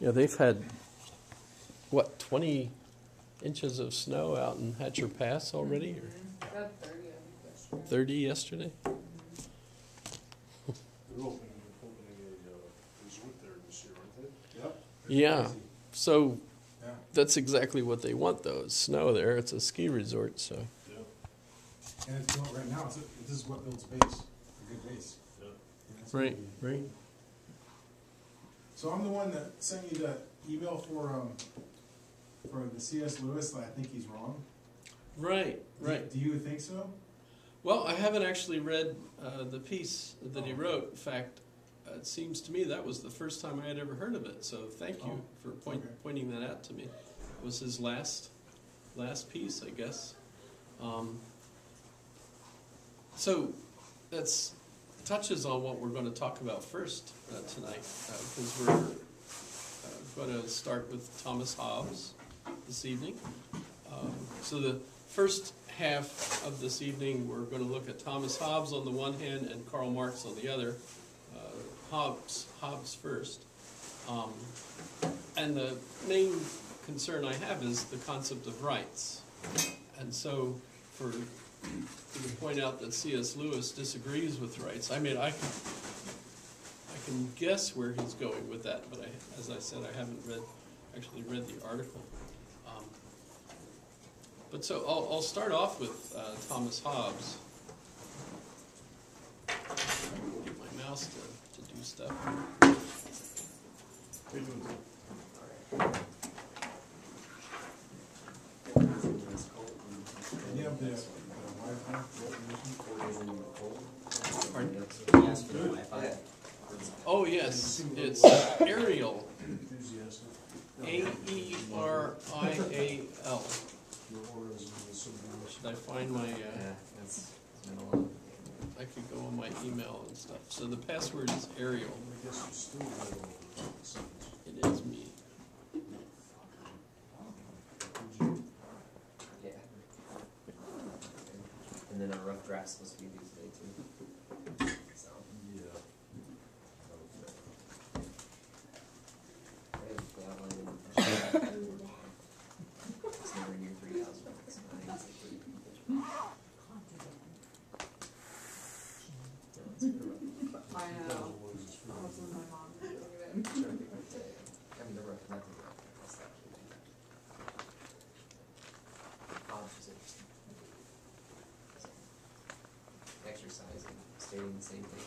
Yeah, they've had, what, 20 inches of snow out in Hatcher Pass already? Or About 30, I think, yesterday. 30 yesterday? They're opening a resort there this year, aren't they? Yep. Yeah. Crazy. So Yeah. that's exactly what they want, though, is snow there. It's a ski resort, so. Yeah. And it's built right now. This is what builds base, a good base. Yeah. And that's Right, what we- right. So I'm the one that sent you that email for the C.S. Lewis that I think he's wrong. Right, right. Do you think so? Well, I haven't actually read the piece that he wrote. In fact, it seems to me that was the first time I had ever heard of it. So thank you for pointing that out to me. It was his last piece, I guess. So that's touches on what we're going to talk about first tonight, because we're going to start with Thomas Hobbes this evening. So the first half of this evening, we're going to look at Thomas Hobbes on the one hand and Karl Marx on the other. Hobbes first. And the main concern I have is the concept of rights. And so to point out that C.S. Lewis disagrees with rights, I mean, I can guess where he's going with that, but as I said, I haven't actually read the article. But so I'll start off with Thomas Hobbes. Get my mouse to do stuff. Yeah, the Pardon? Yes, for the Wi-Fi. Oh yes, it's Arial. Enthusiastic. Aerial. Should I find my? Yeah, that's been a lot. I could go on my email and stuff. So the password is Arial. I guess you still have a sentence. It is me. Yeah. And then a rough draft's supposed to be due today too. So, Yeah. I have the outline in it's nowhere near 3,000. It's not even like 3 pages. No, it's been a rough. I know. I was with my mom. I mean, the rough, not the rough. That's actually too bad. Hobbes is interesting. So, exercise and stating the same thing.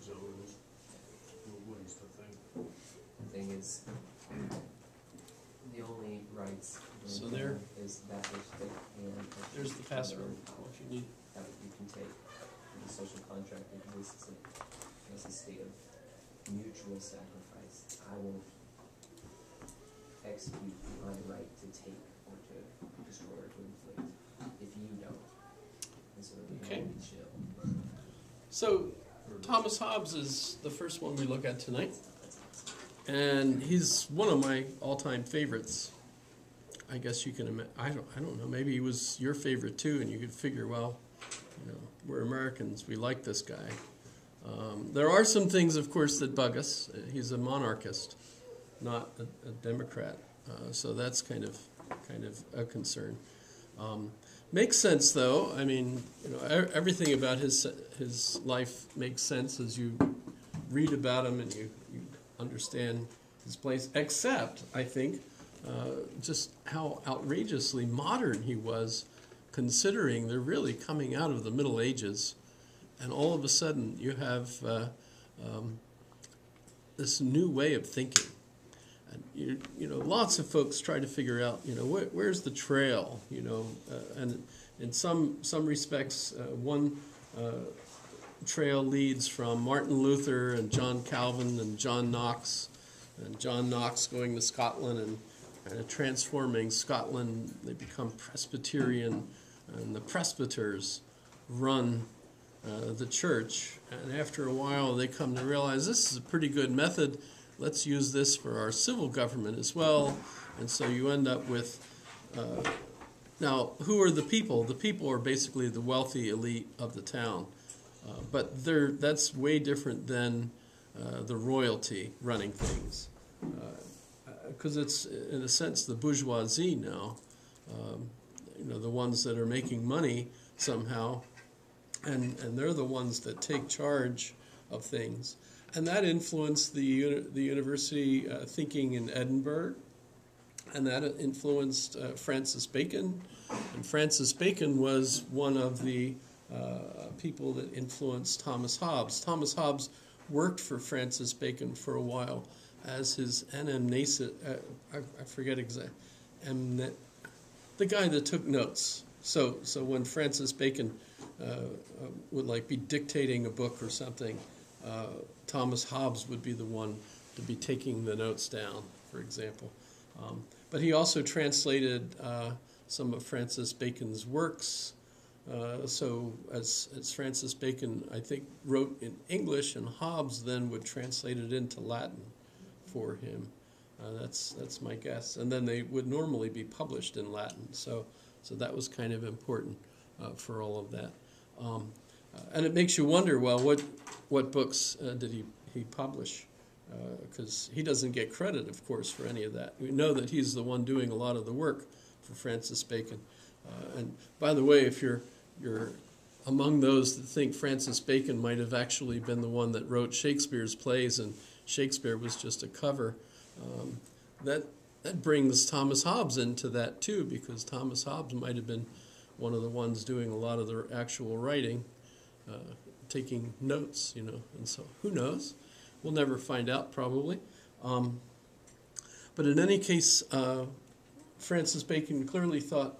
Is that what it is? What is the thing? The thing is, the only rights So there- is that which they can. There's the password if you need. That you can take. The social contract exists as a state of mutual sacrifice. I will execute my right to take or to destroy or to inflict if you don't. And so we Okay. all be chill. So Thomas Hobbes is the first one we look at tonight, and he's one of my all-time favorites. I guess you can imagine. I don't know. Maybe he was your favorite too, and you could figure, well, you know, we're Americans. We like this guy. There are some things, of course, that bug us. He's a monarchist, not a Democrat, so that's kind of a concern. Makes sense, though. I mean, you know, everything about his life makes sense as you read about him and you understand his place. Except, I think, just how outrageously modern he was, considering they're really coming out of the Middle Ages, and all of a sudden you have this new way of thinking. And you know, lots of folks try to figure out, you know, where's the trail, you know, and in some respects, one trail leads from Martin Luther and John Calvin and John Knox going to Scotland and transforming Scotland. They become Presbyterian, and the presbyters run the church, and after a while they come to realize this is a pretty good method. Let's use this for our civil government as well. And so you end up with, now, who are the people? The people are basically the wealthy elite of the town. But that's way different than the royalty running things. Because it's, in a sense, the bourgeoisie now, the ones that are making money somehow, and they're the ones that take charge of things. And that influenced the university thinking in Edinburgh, and that influenced Francis Bacon. And Francis Bacon was one of the people that influenced Thomas Hobbes. Thomas Hobbes worked for Francis Bacon for a while as his anamnesis, I forget exactly, the guy that took notes. So when Francis Bacon would be dictating a book or something, Thomas Hobbes would be the one to be taking the notes down, for example. But he also translated some of Francis Bacon's works. So as Francis Bacon, I think, wrote in English, and Hobbes then would translate it into Latin for him. That's my guess. And then they would normally be published in Latin. So that was kind of important for all of that. And it makes you wonder, well, what books did he publish? Because he doesn't get credit, of course, for any of that. We know that he's the one doing a lot of the work for Francis Bacon. And by the way, if you're among those that think Francis Bacon might have actually been the one that wrote Shakespeare's plays and Shakespeare was just a cover, that brings Thomas Hobbes into that too, because Thomas Hobbes might have been one of the ones doing a lot of the actual writing, taking notes, and so who knows? We'll never find out, probably. But in any case, Francis Bacon clearly thought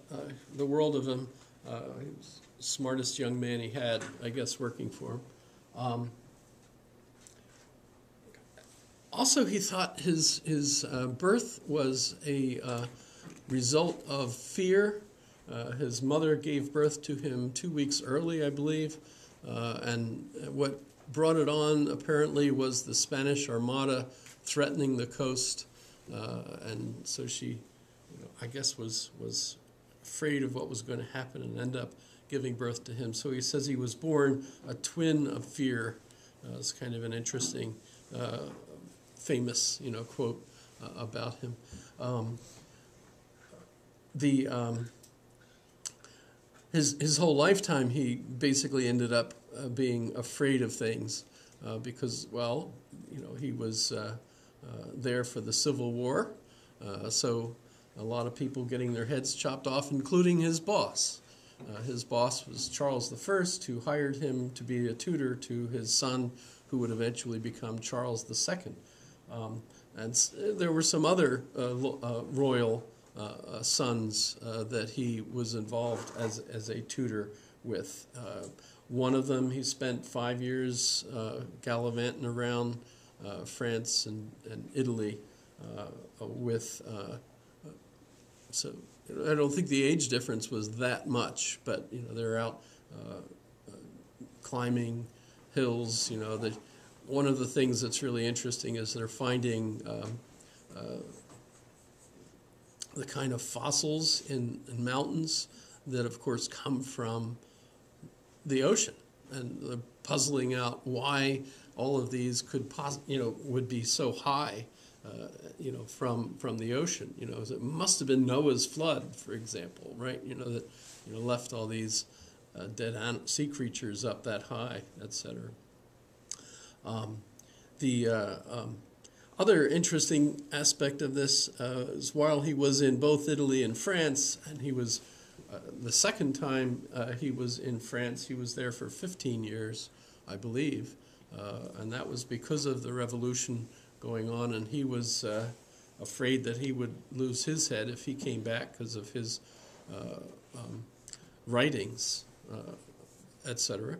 the world of him. He was the smartest young man he had, I guess, working for him. Also, he thought his birth was a result of fear. His mother gave birth to him 2 weeks early, I believe, and what brought it on apparently was the Spanish Armada threatening the coast, and so she, I guess, was afraid of what was going to happen and end up giving birth to him. So he says he was born a twin of fear. It's kind of an interesting, famous, quote about him. His whole lifetime, he basically ended up being afraid of things because, well, he was there for the Civil War, so a lot of people getting their heads chopped off, including his boss. His boss was Charles I, who hired him to be a tutor to his son, who would eventually become Charles II. And there were some other royal sons that he was involved as a tutor with. One of them, he spent 5 years gallivanting around France and Italy with. So I don't think the age difference was that much, but they're out climbing hills. One of the things that's really interesting is they're finding the kind of fossils in mountains that, of course, come from the ocean, and they're puzzling out why all of these could would be so high, from the ocean. It must have been Noah's flood, for example, right? That left all these dead sea creatures up that high, etc. The other interesting aspect of this is while he was in both Italy and France, and he was the second time he was in France, he was there for 15 years, I believe, and that was because of the revolution going on, and he was afraid that he would lose his head if he came back because of his writings, etc.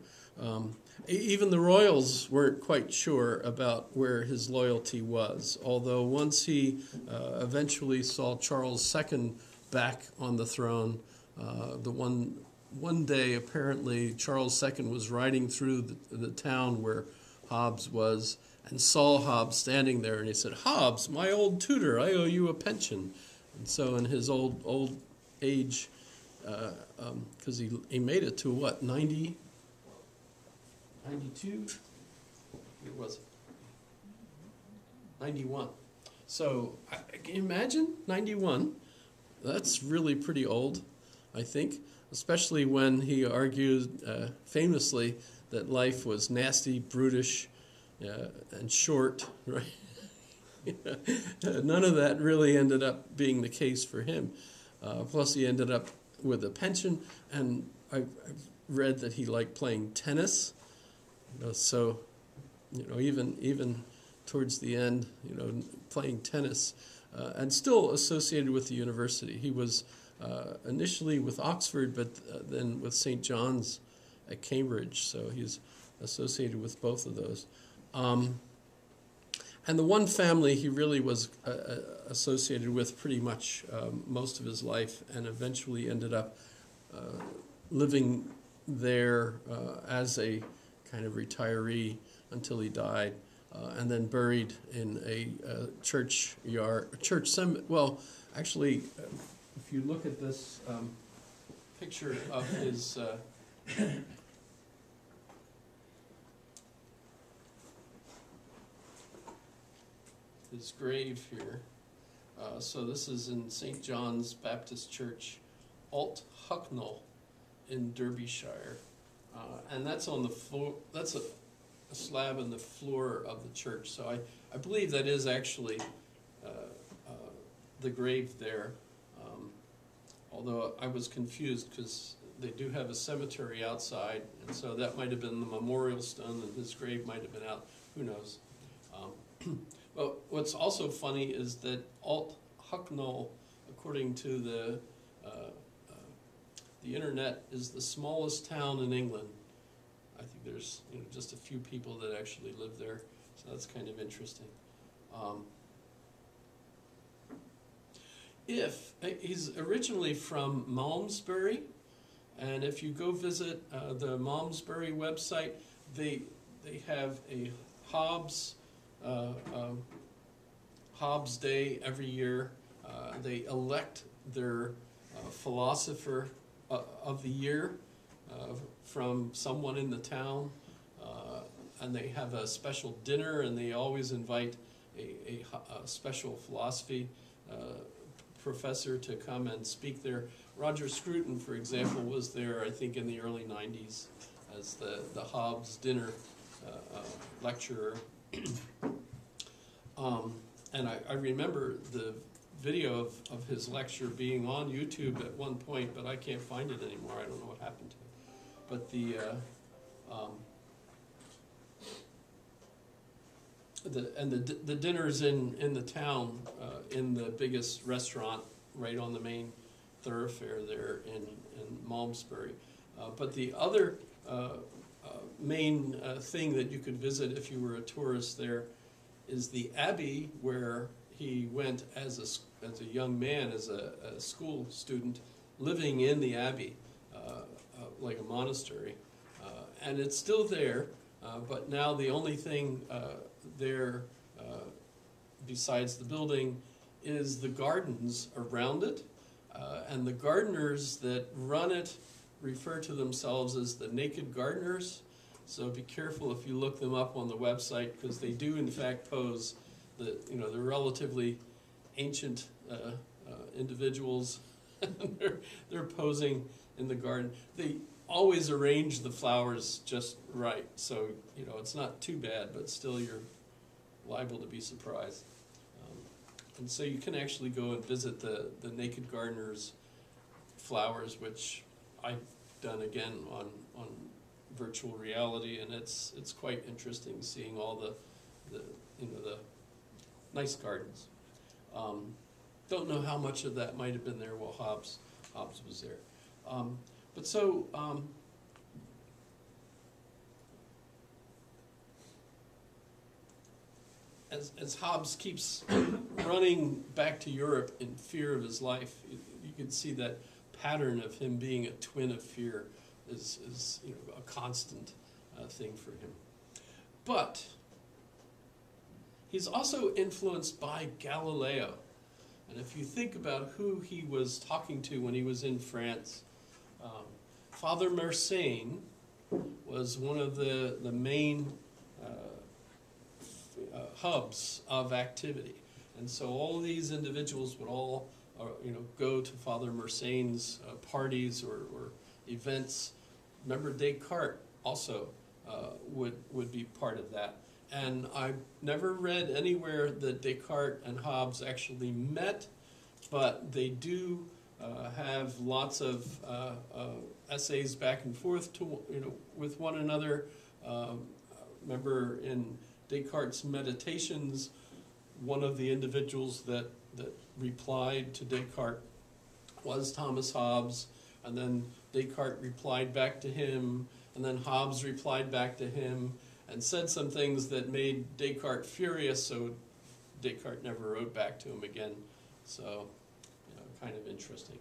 Even the royals weren't quite sure about where his loyalty was, although once he eventually saw Charles II back on the throne, the one day apparently Charles II was riding through the town where Hobbes was and saw Hobbes standing there, and he said, "Hobbes, my old tutor, I owe you a pension." And so in his old age, because he made it to what, 90? 92? It was 91. So, can you imagine 91? That's really pretty old, I think, especially when he argued famously that life was nasty, brutish, and short, right? None of that really ended up being the case for him. Plus, he ended up with a pension, and I've read that he liked playing tennis. So, even towards the end, playing tennis, and still associated with the university. He was initially with Oxford, but then with St. John's at Cambridge. So he's associated with both of those. And the one family he really was associated with pretty much most of his life, and eventually ended up living there as a kind of retiree until he died, and then buried in a well, actually, if you look at this picture of his his grave here. So this is in St. John's Baptist Church, Alt Hucknall in Derbyshire. And that's on the floor, that's a slab in the floor of the church. So I believe that is actually the grave there. Although I was confused because they do have a cemetery outside, and so that might have been the memorial stone, and his grave might have been out. Who knows? Well, what's also funny is that Alt Hucknall, according to the internet, is the smallest town in England. I think there's just a few people that actually live there, so that's kind of interesting. He's originally from Malmesbury, and if you go visit the Malmesbury website, they have a Hobbes Day every year. They elect their philosopher of the year from someone in the town, and they have a special dinner, and they always invite a special philosophy professor to come and speak there. Roger Scruton, for example, was there, I think, in the early 90s as the Hobbes dinner lecturer. And I remember the video of his lecture being on YouTube at one point, but I can't find it anymore. I don't know what happened to it. But the dinners in the town, in the biggest restaurant right on the main thoroughfare there in Malmesbury. But the other main thing that you could visit if you were a tourist there is the abbey where he went as a young man, as a school student, living in the abbey, like a monastery. And it's still there, but now the only thing there besides the building is the gardens around it. And the gardeners that run it refer to themselves as the naked gardeners. So be careful if you look them up on the website, because they do in fact pose the relatively ancient individuals. they're posing in the garden. They always arrange the flowers just right, so it's not too bad, but still you're liable to be surprised. And so you can actually go and visit the naked gardeners' flowers, which I've done again on virtual reality, and it's quite interesting seeing all the nice gardens. Don't know how much of that might have been there while Hobbes was there. But so as Hobbes keeps running back to Europe in fear of his life, you can see that pattern of him being a twin of fear is a constant thing for him. But he's also influenced by Galileo. And if you think about who he was talking to when he was in France, Father Mersenne was one of the main hubs of activity. And so all these individuals would all go to Father Mersain's parties or events. Remember, Descartes also would be part of that. And I've never read anywhere that Descartes and Hobbes actually met, but they do have lots of essays back and forth with one another. Remember in Descartes' Meditations, one of the individuals that replied to Descartes was Thomas Hobbes, and then Descartes replied back to him, and then Hobbes replied back to him, and said some things that made Descartes furious, so Descartes never wrote back to him again. So, kind of interesting.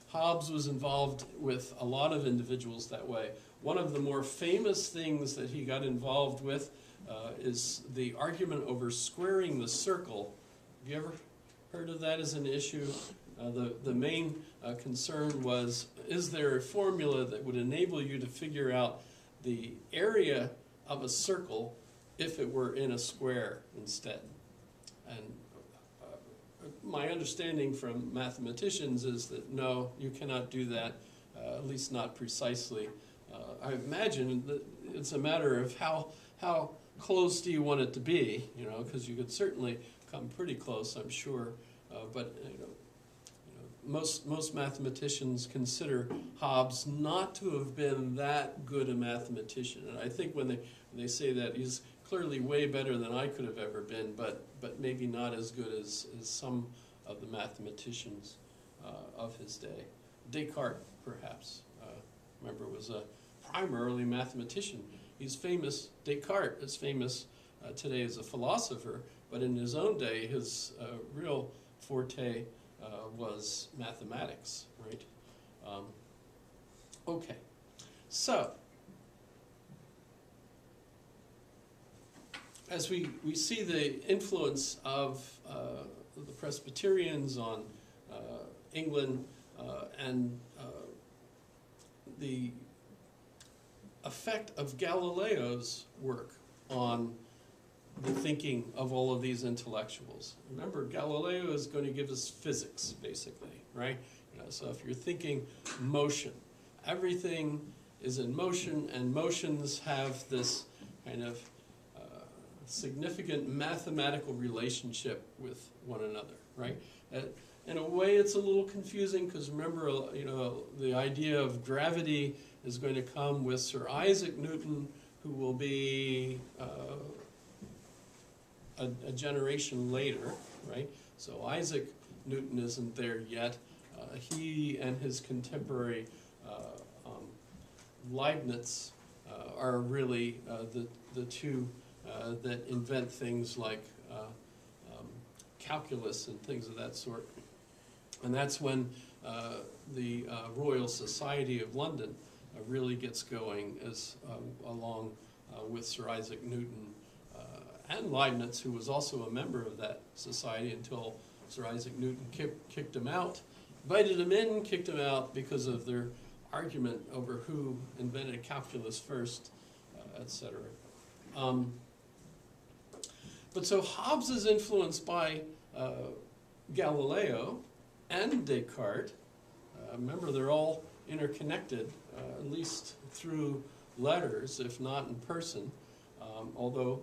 Hobbes was involved with a lot of individuals that way. One of the more famous things that he got involved with is the argument over squaring the circle. Have you ever heard of that as an issue? The main concern was, is there a formula that would enable you to figure out the area of a circle if it were in a square instead? And my understanding from mathematicians is that no, you cannot do that, at least not precisely. I imagine that it's a matter of how close do you want it to be, because you could certainly come pretty close, I'm sure, but most mathematicians consider Hobbes not to have been that good a mathematician, and I think when they say that, he's clearly way better than I could have ever been, but maybe not as good as some of the mathematicians of his day. Descartes, perhaps, remember, was a primarily mathematician. He's famous. Descartes is famous today as a philosopher, but in his own day, his real forte was mathematics, right? Okay, so as we see the influence of the Presbyterians on England and the effect of Galileo's work on the thinking of all of these intellectuals. Remember, Galileo is going to give us physics, basically, right? So if you're thinking motion, everything is in motion, and motions have this kind of significant mathematical relationship with one another, right? In a way, it's a little confusing because remember, the idea of gravity is going to come with Sir Isaac Newton, who will be a generation later, right? So Isaac Newton isn't there yet. He and his contemporary Leibniz are really the two that invent things like calculus and things of that sort. And that's when the Royal Society of London really gets going, along with Sir Isaac Newton and Leibniz, who was also a member of that society until Sir Isaac Newton kicked him out, invited him in, kicked him out because of their argument over who invented calculus first, etc. But so Hobbes is influenced by Galileo and Descartes. Remember, they're all interconnected, at least through letters, if not in person. Although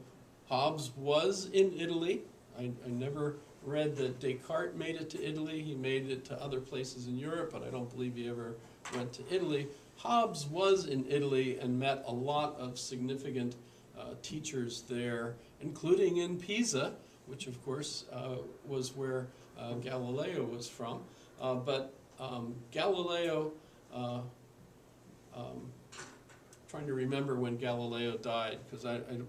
Hobbes was in Italy. I never read that Descartes made it to Italy. He made it to other places in Europe, but I don't believe he ever went to Italy. Hobbes was in Italy and met a lot of significant teachers there, including in Pisa, which of course was where Galileo was from. But Galileo, trying to remember when Galileo died, because I'm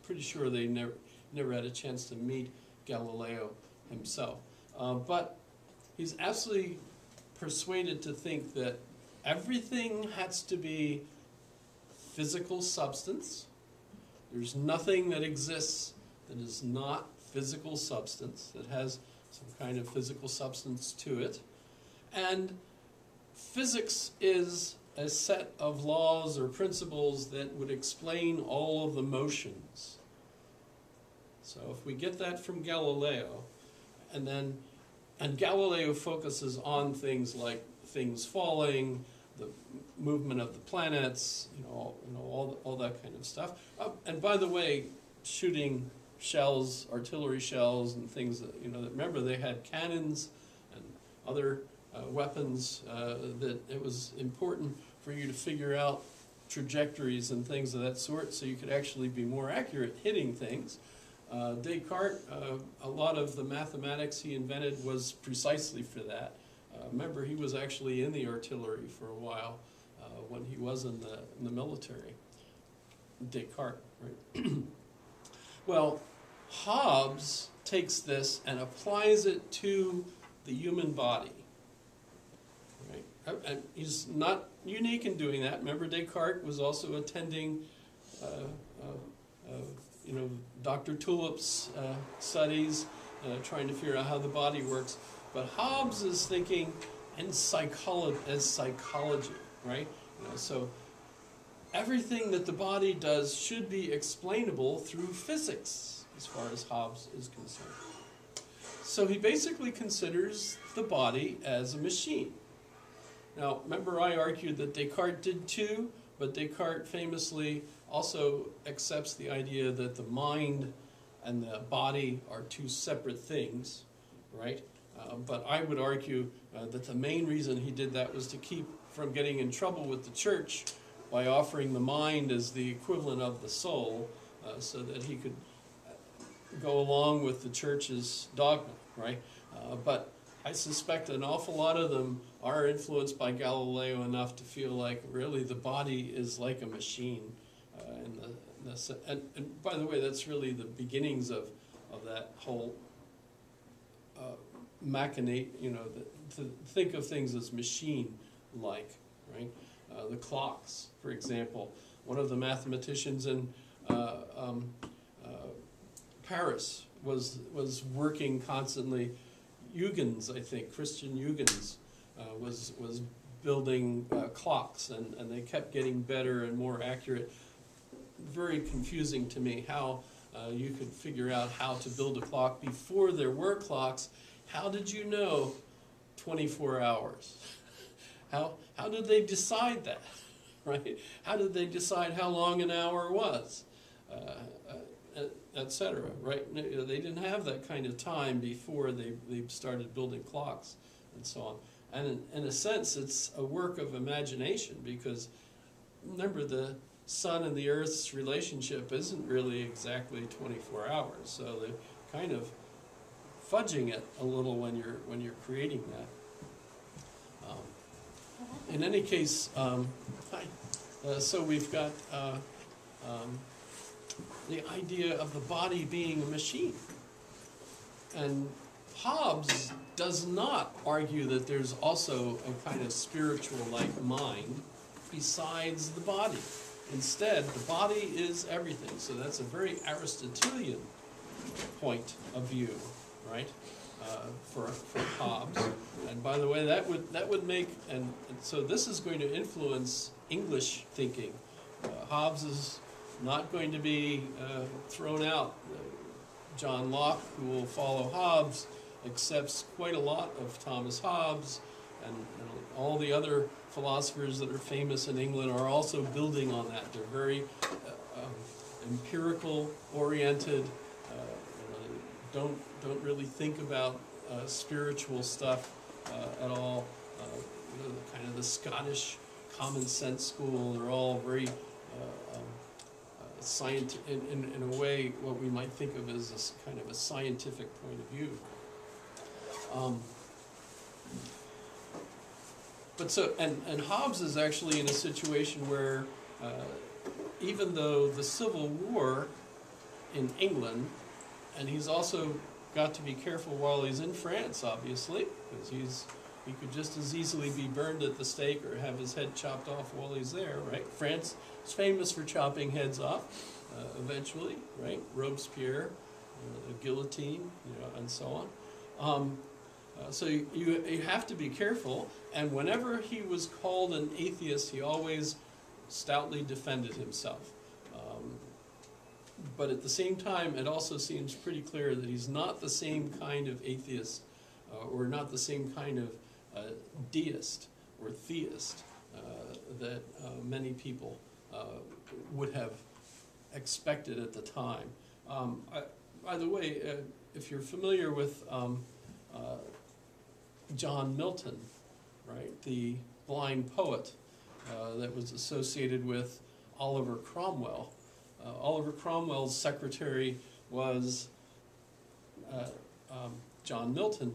pretty sure they never had a chance to meet Galileo himself. But he's absolutely persuaded to think that everything has to be physical substance. There's nothing that exists that is not physical substance, that has some kind of physical substance to it. And physics is a set of laws or principles that would explain all of the motions. So if we get that from Galileo, and Galileo focuses on things like things falling, the movement of the planets, all that kind of stuff. And by the way, shooting shells, artillery shells, and things that remember they had cannons and other weapons. That it was important for you to figure out trajectories and things of that sort, so you could actually be more accurate hitting things. Descartes, a lot of the mathematics he invented was precisely for that. Remember, he was actually in the artillery for a while when he was in the military. Descartes, right? Well, Hobbes takes this and applies it to the human body. Right? And he's not unique in doing that. Remember, Descartes was also attending Dr. Tulip's studies, trying to figure out how the body works. But Hobbes is thinking in psychology, right? So everything that the body does should be explainable through physics, as far as Hobbes is concerned. So he basically considers the body as a machine. Now, remember I argued that Descartes did too, but Descartes famously also accepts the idea that the mind and the body are two separate things, right? But I would argue that the main reason he did that was to keep from getting in trouble with the church by offering the mind as the equivalent of the soul, so that he could go along with the church's dogma, right? But I suspect an awful lot of them are influenced by Galileo enough to feel like really the body is like a machine. And by the way, that's really the beginnings of that whole machinate, to think of things as machine-like, right? The clocks, for example. One of the mathematicians in Paris was working constantly. Huygens, I think, Christian Huygens, was building clocks, and they kept getting better and more accurate. Very confusing to me how you could figure out how to build a clock before there were clocks. How did you know 24 hours? How did they decide that, right? How did they decide how long an hour was, etc., right? They didn't have that kind of time before they started building clocks and so on. And in a sense, it's a work of imagination, because remember, the sun and the earth's relationship isn't really exactly 24 hours, so they're kind of fudging it a little when you're creating that. In any case, so we've got the idea of the body being a machine. And Hobbes does not argue that there's also a kind of spiritual-like mind besides the body. Instead, the body is everything. So that's a very Aristotelian point of view, right? For Hobbes. And by the way, that would make, and so this is going to influence English thinking. Hobbes is not going to be thrown out. John Locke, who will follow Hobbes, accepts quite a lot of Thomas Hobbes, and all the other philosophers that are famous in England are also building on that. They're very empirical oriented. Don't really think about spiritual stuff at all. Kind of the Scottish common sense school. They're all very in a way what we might think of as a kind of a scientific point of view. But so, and Hobbes is actually in a situation where even though the Civil War in England, and he's also got to be careful while he's in France, obviously, because he could just as easily be burned at the stake or have his head chopped off while he's there, right? France is famous for chopping heads off eventually, right? Robespierre, the guillotine, and so on. So you have to be careful, and whenever he was called an atheist, he always stoutly defended himself. But at the same time, it also seems pretty clear that he's not the same kind of atheist, or not the same kind of deist or theist that many people would have expected at the time. By the way, if you're familiar with John Milton, right, the blind poet that was associated with Oliver Cromwell. Oliver Cromwell's secretary was John Milton,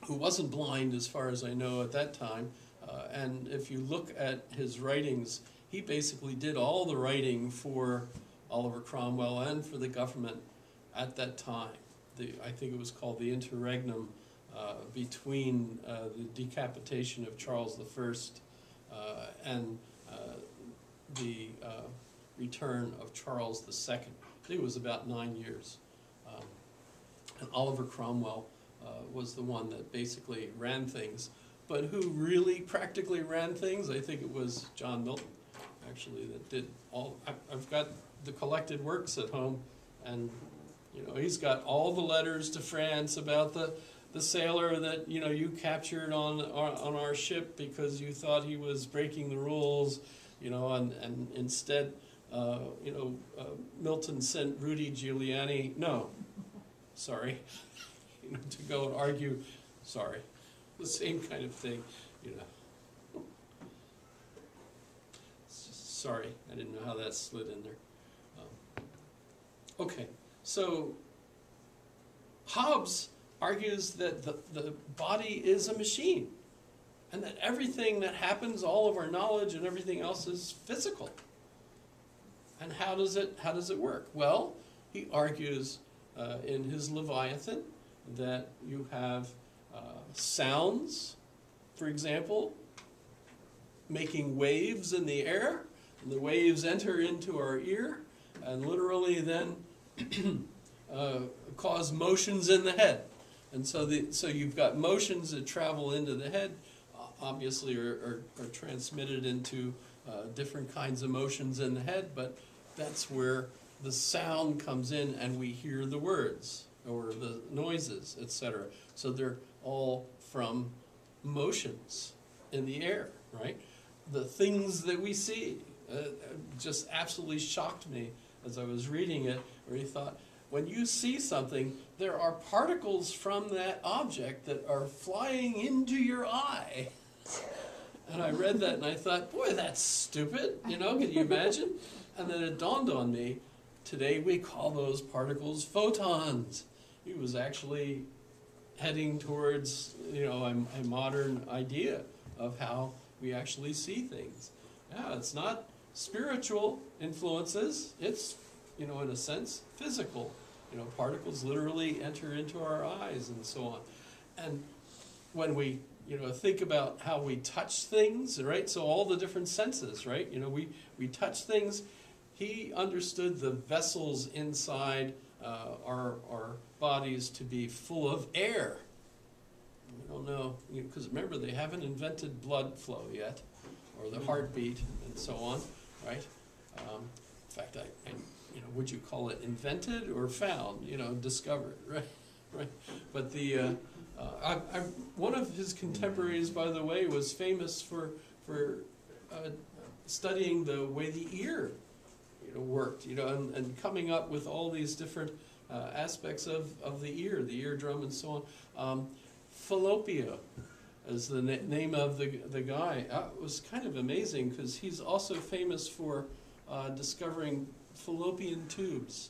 who wasn't blind as far as I know at that time. And if you look at his writings, he basically did all the writing for Oliver Cromwell and for the government at that time. I think it was called the interregnum between the decapitation of Charles I and the return of Charles II. I think it was about 9 years. And Oliver Cromwell was the one that basically ran things. But who really practically ran things? I think it was John Milton, actually, that did all. I've got the collected works at home, and he's got all the letters to France about the sailor that you captured on our ship because you thought he was breaking the rules, and instead, Milton sent Rudy Giuliani, to go and argue, the same kind of thing, Sorry, I didn't know how that slid in there. Okay, so Hobbes argues that the body is a machine, and that everything that happens, all of our knowledge and everything else, is physical. And how does it work? Well, he argues in his Leviathan that you have sounds, for example, making waves in the air, and the waves enter into our ear, and literally then cause motions in the head. And so you've got motions that travel into the head, obviously are transmitted into different kinds of motions in the head, but that's where the sound comes in and we hear the words or the noises, etc. So they're all from motions in the air, right? The things that we see just absolutely shocked me as I was reading it, where he thought, when you see something, there are particles from that object that are flying into your eye. And I read that and I thought, boy, that's stupid, can you imagine? And then it dawned on me, today we call those particles photons. He was actually heading towards, a modern idea of how we actually see things. Yeah, it's not spiritual influences, it's, in a sense, physical. Particles literally enter into our eyes and so on. And when we, think about how we touch things, right? So all the different senses, right? We touch things. He understood the vessels inside our bodies to be full of air. We don't know, because remember, they haven't invented blood flow yet, or the heartbeat, and so on, right? In fact, would you call it invented or found? Discovered, right? Right. But one of his contemporaries, by the way, was famous for studying the way the ear, worked, and coming up with all these different aspects of the eardrum, and so on. Falloppio is the name of the guy. It was kind of amazing because he's also famous for discovering fallopian tubes,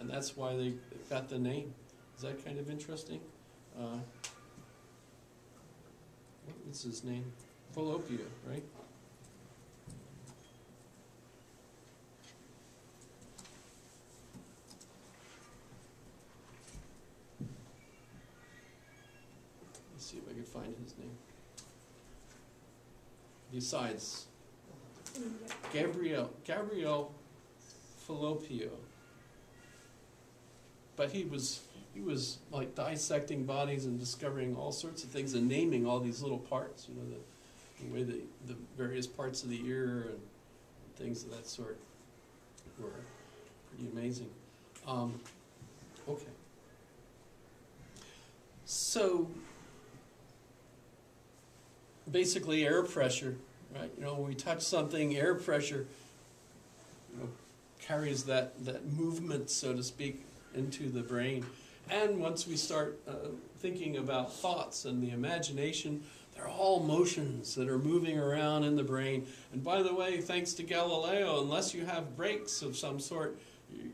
and that's why they got the name. Is that kind of interesting? What's his name? Falloppio, right? Let's see if I can find his name. Besides Gabriel Falloppio. But he was like dissecting bodies and discovering all sorts of things and naming all these little parts, the way the various parts of the ear and things of that sort were amazing. Okay. So basically air pressure, right? You know, when we touch something, air pressure, you know, carries that movement, so to speak, into the brain. And once we start thinking about thoughts and the imagination, they're all motions that are moving around in the brain. And by the way, thanks to Galileo, unless you have brakes of some sort,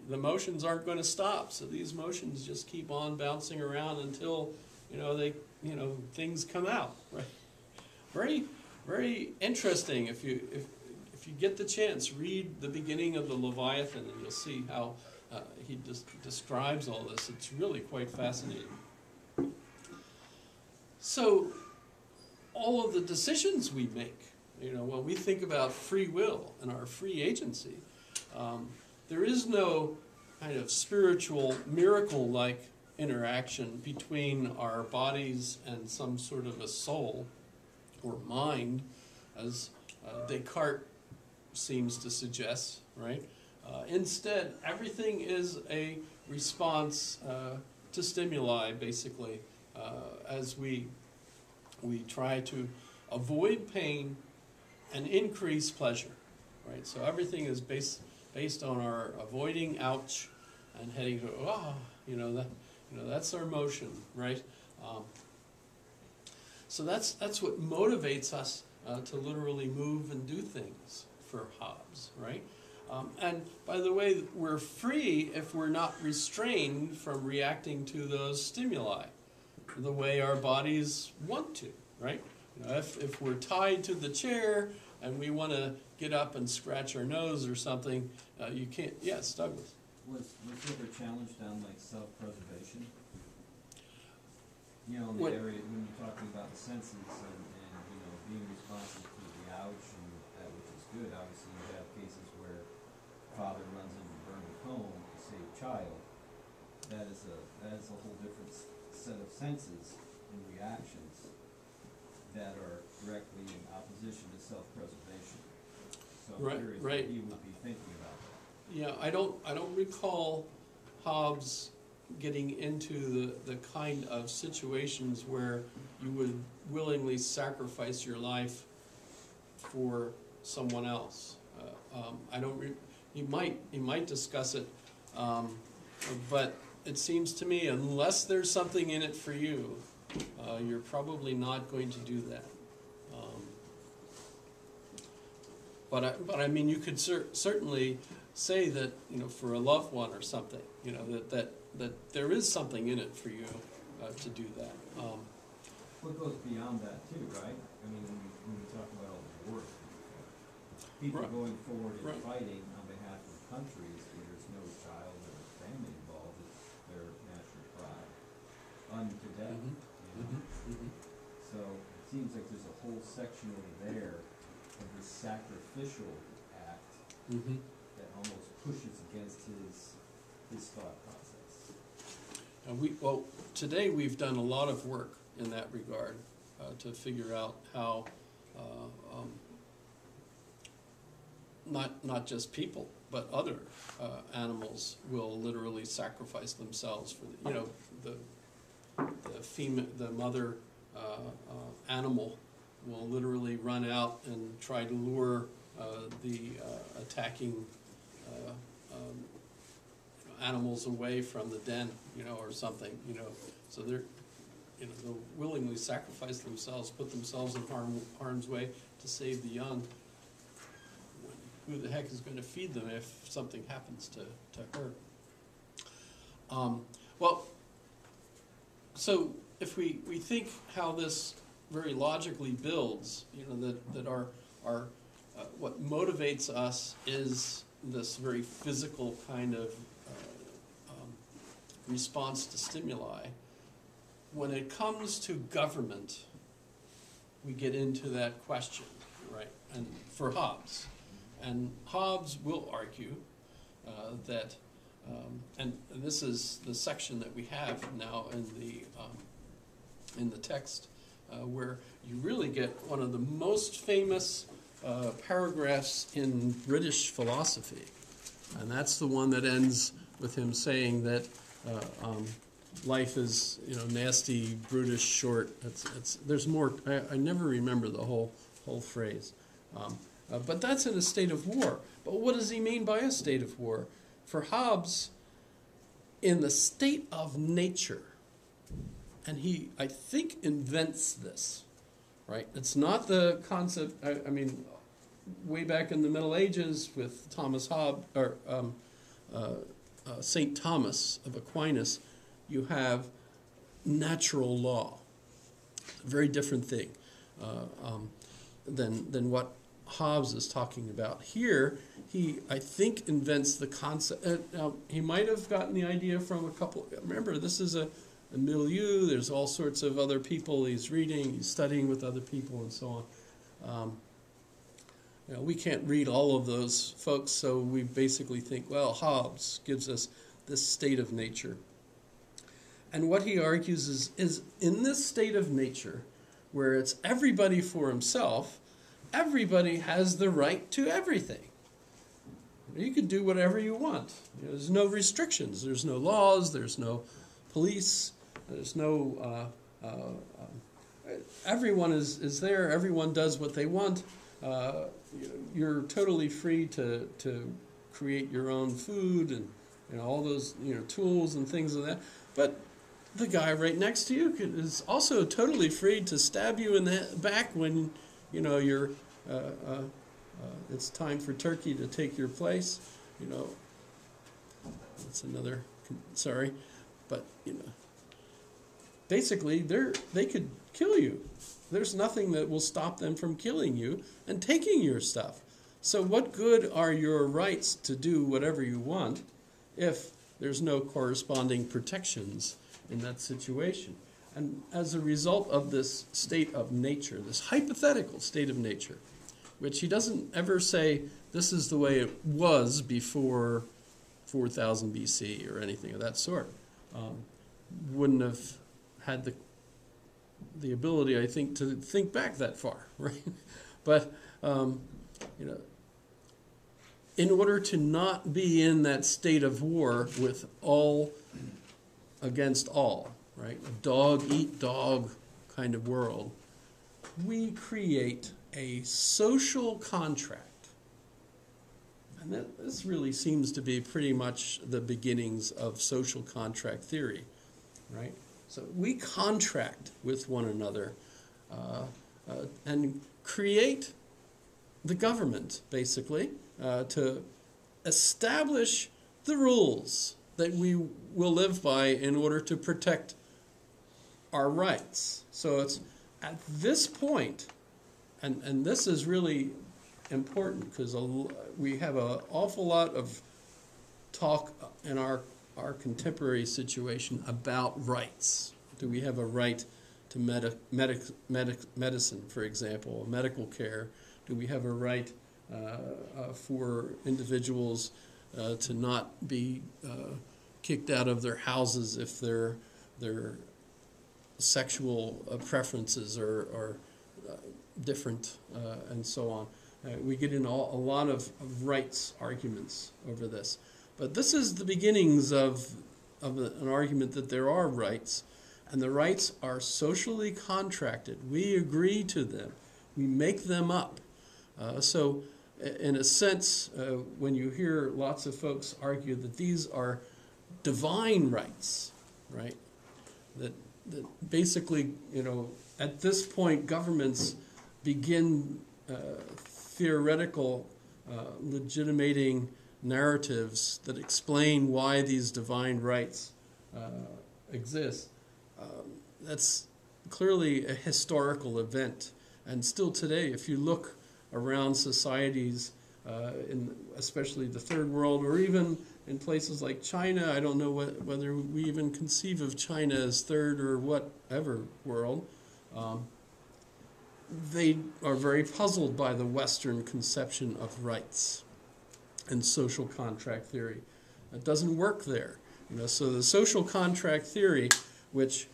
the motions aren't going to stop. So these motions just keep on bouncing around until, you know, things come out. Right? Very, very interesting. If you get the chance, read the beginning of the Leviathan, and you'll see how he describes all this. It's really quite fascinating. So, all of the decisions we make, you know, when we think about free will and our free agency, there is no kind of spiritual miracle-like interaction between our bodies and some sort of a soul or mind, as Descartes seems to suggest, right? Instead, everything is a response to stimuli, basically, as we try to avoid pain and increase pleasure, right? So everything is based on our avoiding ouch and heading to that's our motion, right? So that's what motivates us to literally move and do things for Hobbes, right? And by the way, we're free if we're not restrained from reacting to those stimuli the way our bodies want to, right? You know, if we're tied to the chair and we want to get up and scratch our nose or something, you can't. Yes, Douglas. Was ever challenged on like self-preservation? You know, in the What? area when you're talking about the senses and you know being responsive to the ouch and that which is good. Obviously, you have cases where father runs in and burns a home to save child. That is a whole different set of senses and reactions that are directly in opposition to self-preservation. So I'm curious what he would be thinking about that. Yeah, I don't recall Hobbes getting into the kind of situations where you would willingly sacrifice your life for someone else. I don't. He might discuss it, but it seems to me unless there's something in it for you, you're probably not going to do that. But I mean, you could certainly say that, you know, for a loved one or something, you know, that there is something in it for you to do that. What goes beyond that too, right? I mean, when we talk about all the work, people Right. going forward and Right. fighting on behalf of countries where there's no child or family involved, it's their national pride unto death. Mhm. You know? Mhm. So it seems like there's a whole section over there of this sacrificial act Mhm. that almost pushes against his thought process. And today we've done a lot of work in that regard to figure out how not just people, but other animals will literally sacrifice themselves for the mother animal will literally run out and try to lure the attacking animals away from the den, you know, or something, you know. So they'll willingly sacrifice themselves, put themselves in harm's way to save the young. Who the heck is going to feed them if something happens to her? So if we think how this very logically builds, you know, that our what motivates us is this very physical kind of response to stimuli. When it comes to government, we get into that question, right? And for Hobbes. And Hobbes will argue that, and this is the section that we have now in the text, where you really get one of the most famous paragraphs in British philosophy, and that's the one that ends with him saying that life is, nasty, brutish, short. There's more. I never remember the whole phrase. But that's in a state of war. But what does he mean by a state of war? For Hobbes, in the state of nature, and he, I think, invents this, right? It's not the concept, I mean, way back in the Middle Ages with Thomas Hobbes, or St. Thomas of Aquinas, you have natural law, a very different thing than what Hobbes is talking about. Here, he, I think, invents the concept. Now, he might have gotten the idea from a couple. Remember, this is a milieu. There's all sorts of other people he's reading, he's studying with other people, and so on. We can't read all of those folks, so we basically think, well, Hobbes gives us this state of nature. And what he argues is in this state of nature, where it's everybody for himself, everybody has the right to everything. You can do whatever you want. There's no restrictions. There's no laws. There's no police. There's no... everyone is there. Everyone does what they want. You're totally free to create your own food and all those tools and things like that. But the guy right next to you is also totally free to stab you in the back when you're it's time for Turkey to take your place. That's another. Sorry, but basically they could kill you. There's nothing that will stop them from killing you and taking your stuff. So what good are your rights to do whatever you want if there's no corresponding protections in that situation? And as a result of this state of nature, this hypothetical state of nature, which he doesn't ever say this is the way it was before 4000 BC or anything of that sort, wouldn't have had the ability, I think, to think back that far, right? But, in order to not be in that state of war with all against all, right? A dog-eat-dog kind of world, we create a social contract. And this really seems to be pretty much the beginnings of social contract theory, right? So we contract with one another and create the government, basically, to establish the rules that we will live by in order to protect our rights. So it's at this point, and this is really important because we have an awful lot of talk in our contemporary situation about rights. Do we have a right to medicine, for example, medical care? Do we have a right for individuals to not be kicked out of their houses if their sexual preferences are different, and so on? We get in a lot of rights arguments over this. But this is the beginnings of an argument that there are rights, and the rights are socially contracted. We agree to them. We make them up. So in a sense, when you hear lots of folks argue that these are divine rights, right? That basically, at this point, governments begin theoretical legitimating narratives that explain why these divine rights exist. That's clearly a historical event. And still today, if you look around societies, especially the third world, or even in places like China, I don't know whether we even conceive of China as third or whatever world, they are very puzzled by the Western conception of rights and social contract theory. It doesn't work there. So the social contract theory, which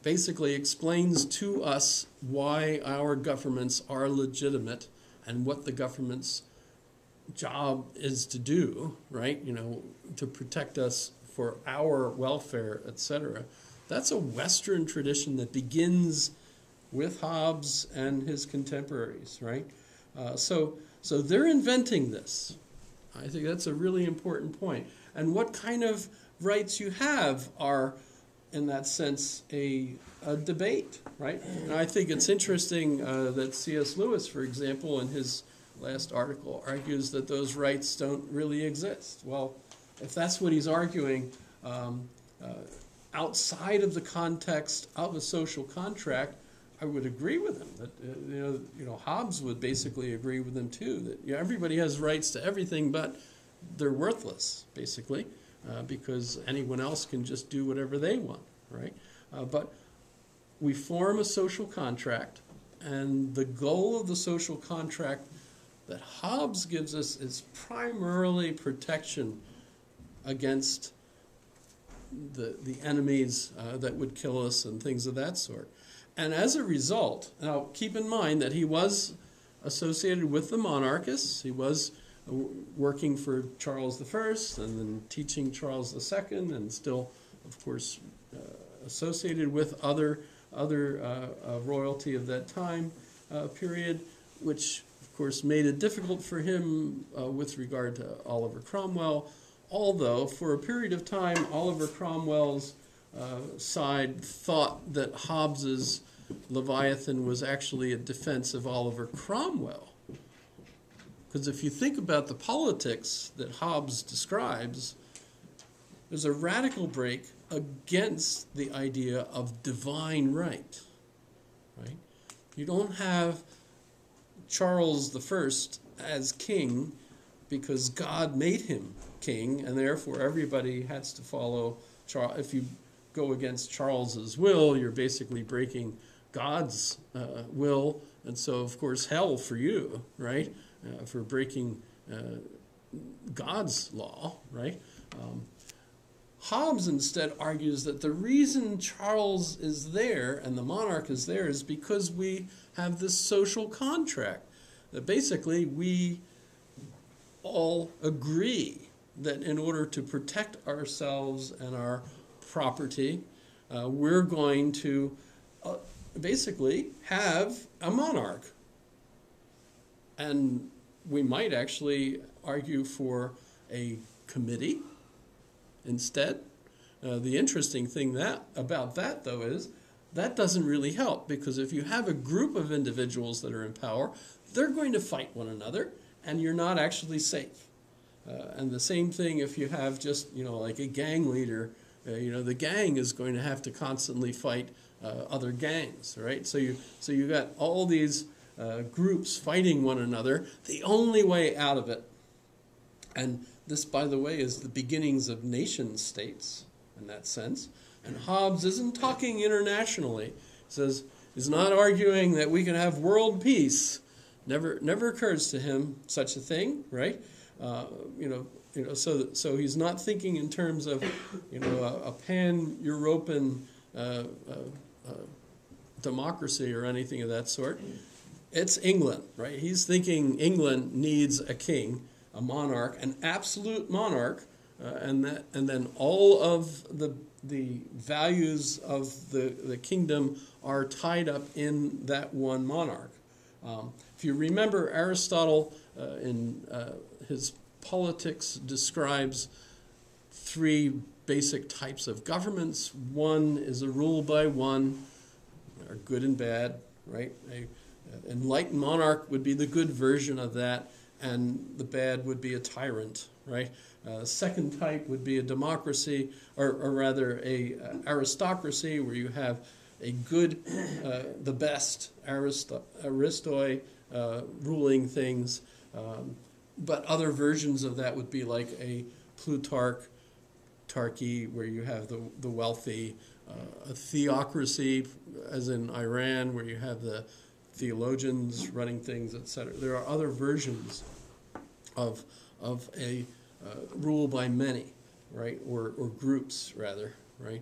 basically explains to us why our governments are legitimate and what the governments job is to do, right? You know, to protect us for our welfare, etc. That's a Western tradition that begins with Hobbes and his contemporaries, right? So they're inventing this. I think that's a really important point. And what kind of rights you have are, in that sense, a debate, right? And I think it's interesting that C.S. Lewis, for example, in his last article, argues that those rights don't really exist. Well, if that's what he's arguing, outside of the context of a social contract, I would agree with him. That you know, Hobbes would basically agree with him too. That, you know, everybody has rights to everything, but they're worthless, basically, because anyone else can just do whatever they want, right? But we form a social contract, and the goal of the social contract that Hobbes gives us is primarily protection against the enemies that would kill us and things of that sort. And as a result, now keep in mind that he was associated with the monarchists. He was working for Charles I and then teaching Charles II, and still, of course, associated with other royalty of that time period, which, of course, made it difficult for him with regard to Oliver Cromwell. Although, for a period of time, Oliver Cromwell's side thought that Hobbes's Leviathan was actually a defense of Oliver Cromwell. Because if you think about the politics that Hobbes describes, there's a radical break against the idea of divine right. Right? You don't have Charles I as king because God made him king, and therefore everybody has to follow Charles. If you go against Charles's will, you're basically breaking God's will, and so of course hell for you, right? For breaking God's law, right? Hobbes instead argues that the reason Charles is there and the monarch is there is because we have this social contract. That basically we all agree that in order to protect ourselves and our property, we're going to basically have a monarch. And we might actually argue for a committee instead. The interesting thing about that, though, is that doesn't really help, because if you have a group of individuals that are in power, they're going to fight one another, and you're not actually safe. And the same thing if you have just, you know, like a gang leader, you know, the gang is going to have to constantly fight other gangs, right? So you got all these groups fighting one another. The only way out of it, and this, by the way, is the beginnings of nation states in that sense. And Hobbes isn't talking internationally. He says he's not arguing that we can have world peace. Never occurs to him such a thing, right? So he's not thinking in terms of, you know, a pan-European democracy or anything of that sort. It's England, right? He's thinking England needs a king, a monarch, an absolute monarch, and then all of the values of the kingdom are tied up in that one monarch. If you remember, Aristotle in his Politics describes three basic types of governments. One is a rule by one, are good and bad, right? An enlightened monarch would be the good version of that, and the bad would be a tyrant, right? Second type would be a democracy, or rather a aristocracy, where you have a good, the best aristoi ruling things. But other versions of that would be like a plutarchy, where you have the wealthy, a theocracy, as in Iran, where you have the theologians running things, etc. There are other versions of a rule by many, right, or groups rather, right.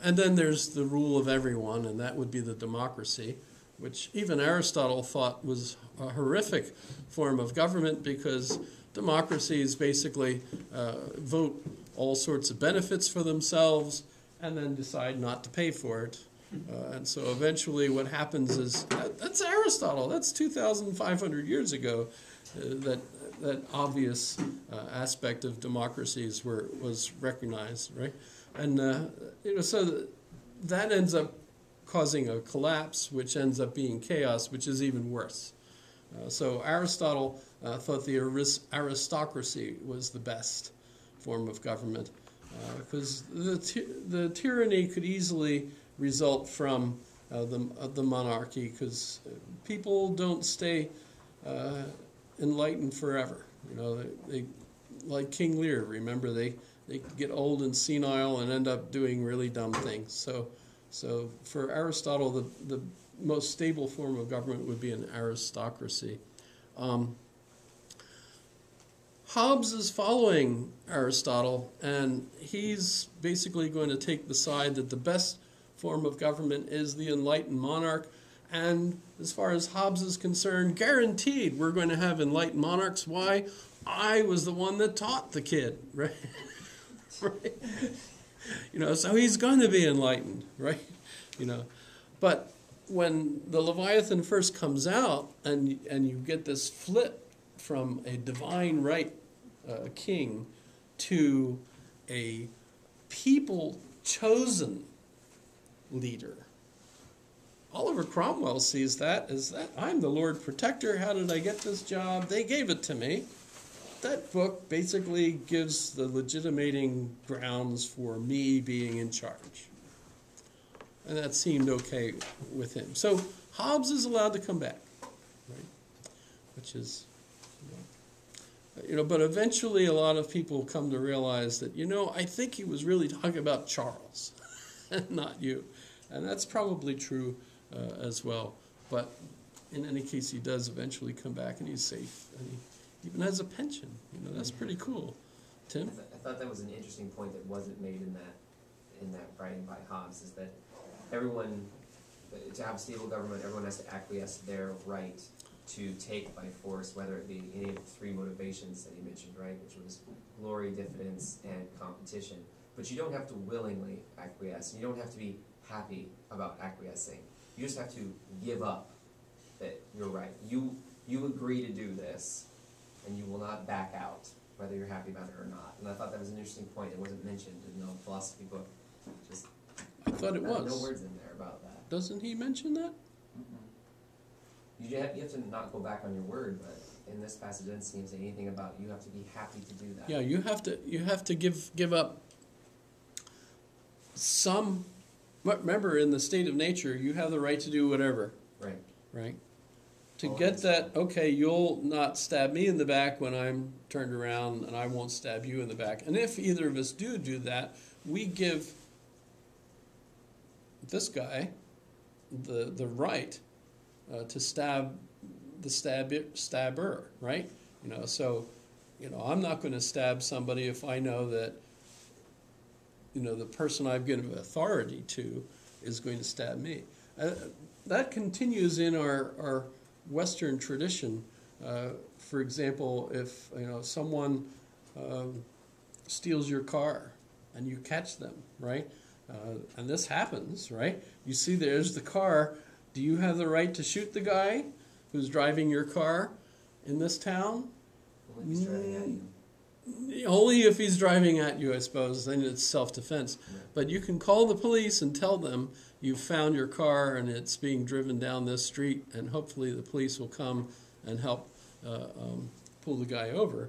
And then there's the rule of everyone, and that would be the democracy, which even Aristotle thought was a horrific form of government, because democracies basically vote all sorts of benefits for themselves and then decide not to pay for it. And so eventually what happens is, that's Aristotle, that's 2,500 years ago, that obvious aspect of democracies was recognized, right? And so that ends up causing a collapse, which ends up being chaos, which is even worse. So Aristotle thought the aristocracy was the best form of government, because the tyranny could easily result from the monarchy, because people don't stay enlightened forever. They like King Lear. Remember, they get old and senile and end up doing really dumb things. So for Aristotle, the most stable form of government would be an aristocracy. Hobbes is following Aristotle, and he's basically going to take the side that the best form of government is the enlightened monarch. And as far as Hobbes is concerned, guaranteed we're going to have enlightened monarchs. Why? I was the one that taught the kid, right? Right? So he's going to be enlightened, right? But when the Leviathan first comes out, and you get this flip from a divine right king to a people chosen leader, Oliver Cromwell sees that as that I'm the Lord Protector. How did I get this job? They gave it to me. That book basically gives the legitimating grounds for me being in charge. And that seemed okay with him. So Hobbes is allowed to come back, right? Which is, but eventually a lot of people come to realize that, I think he was really talking about Charles, and not you. And that's probably true as well. But in any case, he does eventually come back, and he's safe, and he even has a pension. That's pretty cool. Tim? I thought that was an interesting point that wasn't made in that writing by Hobbes, is that everyone, to have a stable government, everyone has to acquiesce their right to take by force, whether it be any of the three motivations that he mentioned, right, which was glory, diffidence, and competition. But you don't have to willingly acquiesce. You don't have to be happy about acquiescing. You just have to give up that you're right. You agree to do this, and you will not back out, whether you're happy about it or not. And I thought that was an interesting point. It wasn't mentioned in no philosophy book. Just I thought it was. No words in there about that. Doesn't he mention that? You have to not go back on your word, but in this passage it doesn't seem to say anything about you have to be happy to do that. Yeah, you have to give up some. Remember, in the state of nature, you have the right to do whatever. Right. Right. To get that, okay, you'll not stab me in the back when I'm turned around, and I won't stab you in the back. And if either of us do that, we give this guy the right to stab the stabber, right? So I'm not going to stab somebody if I know that the person I've given authority to is going to stab me. That continues in our Western tradition. For example, if someone steals your car and you catch them, right? And this happens, right? You see, there's the car. Do you have the right to shoot the guy who's driving your car in this town? Only if he's driving at you. Only if he's driving at you, I suppose. Then it's self-defense. Yeah. But you can call the police and tell them you've found your car and it's being driven down this street, and hopefully the police will come and help pull the guy over.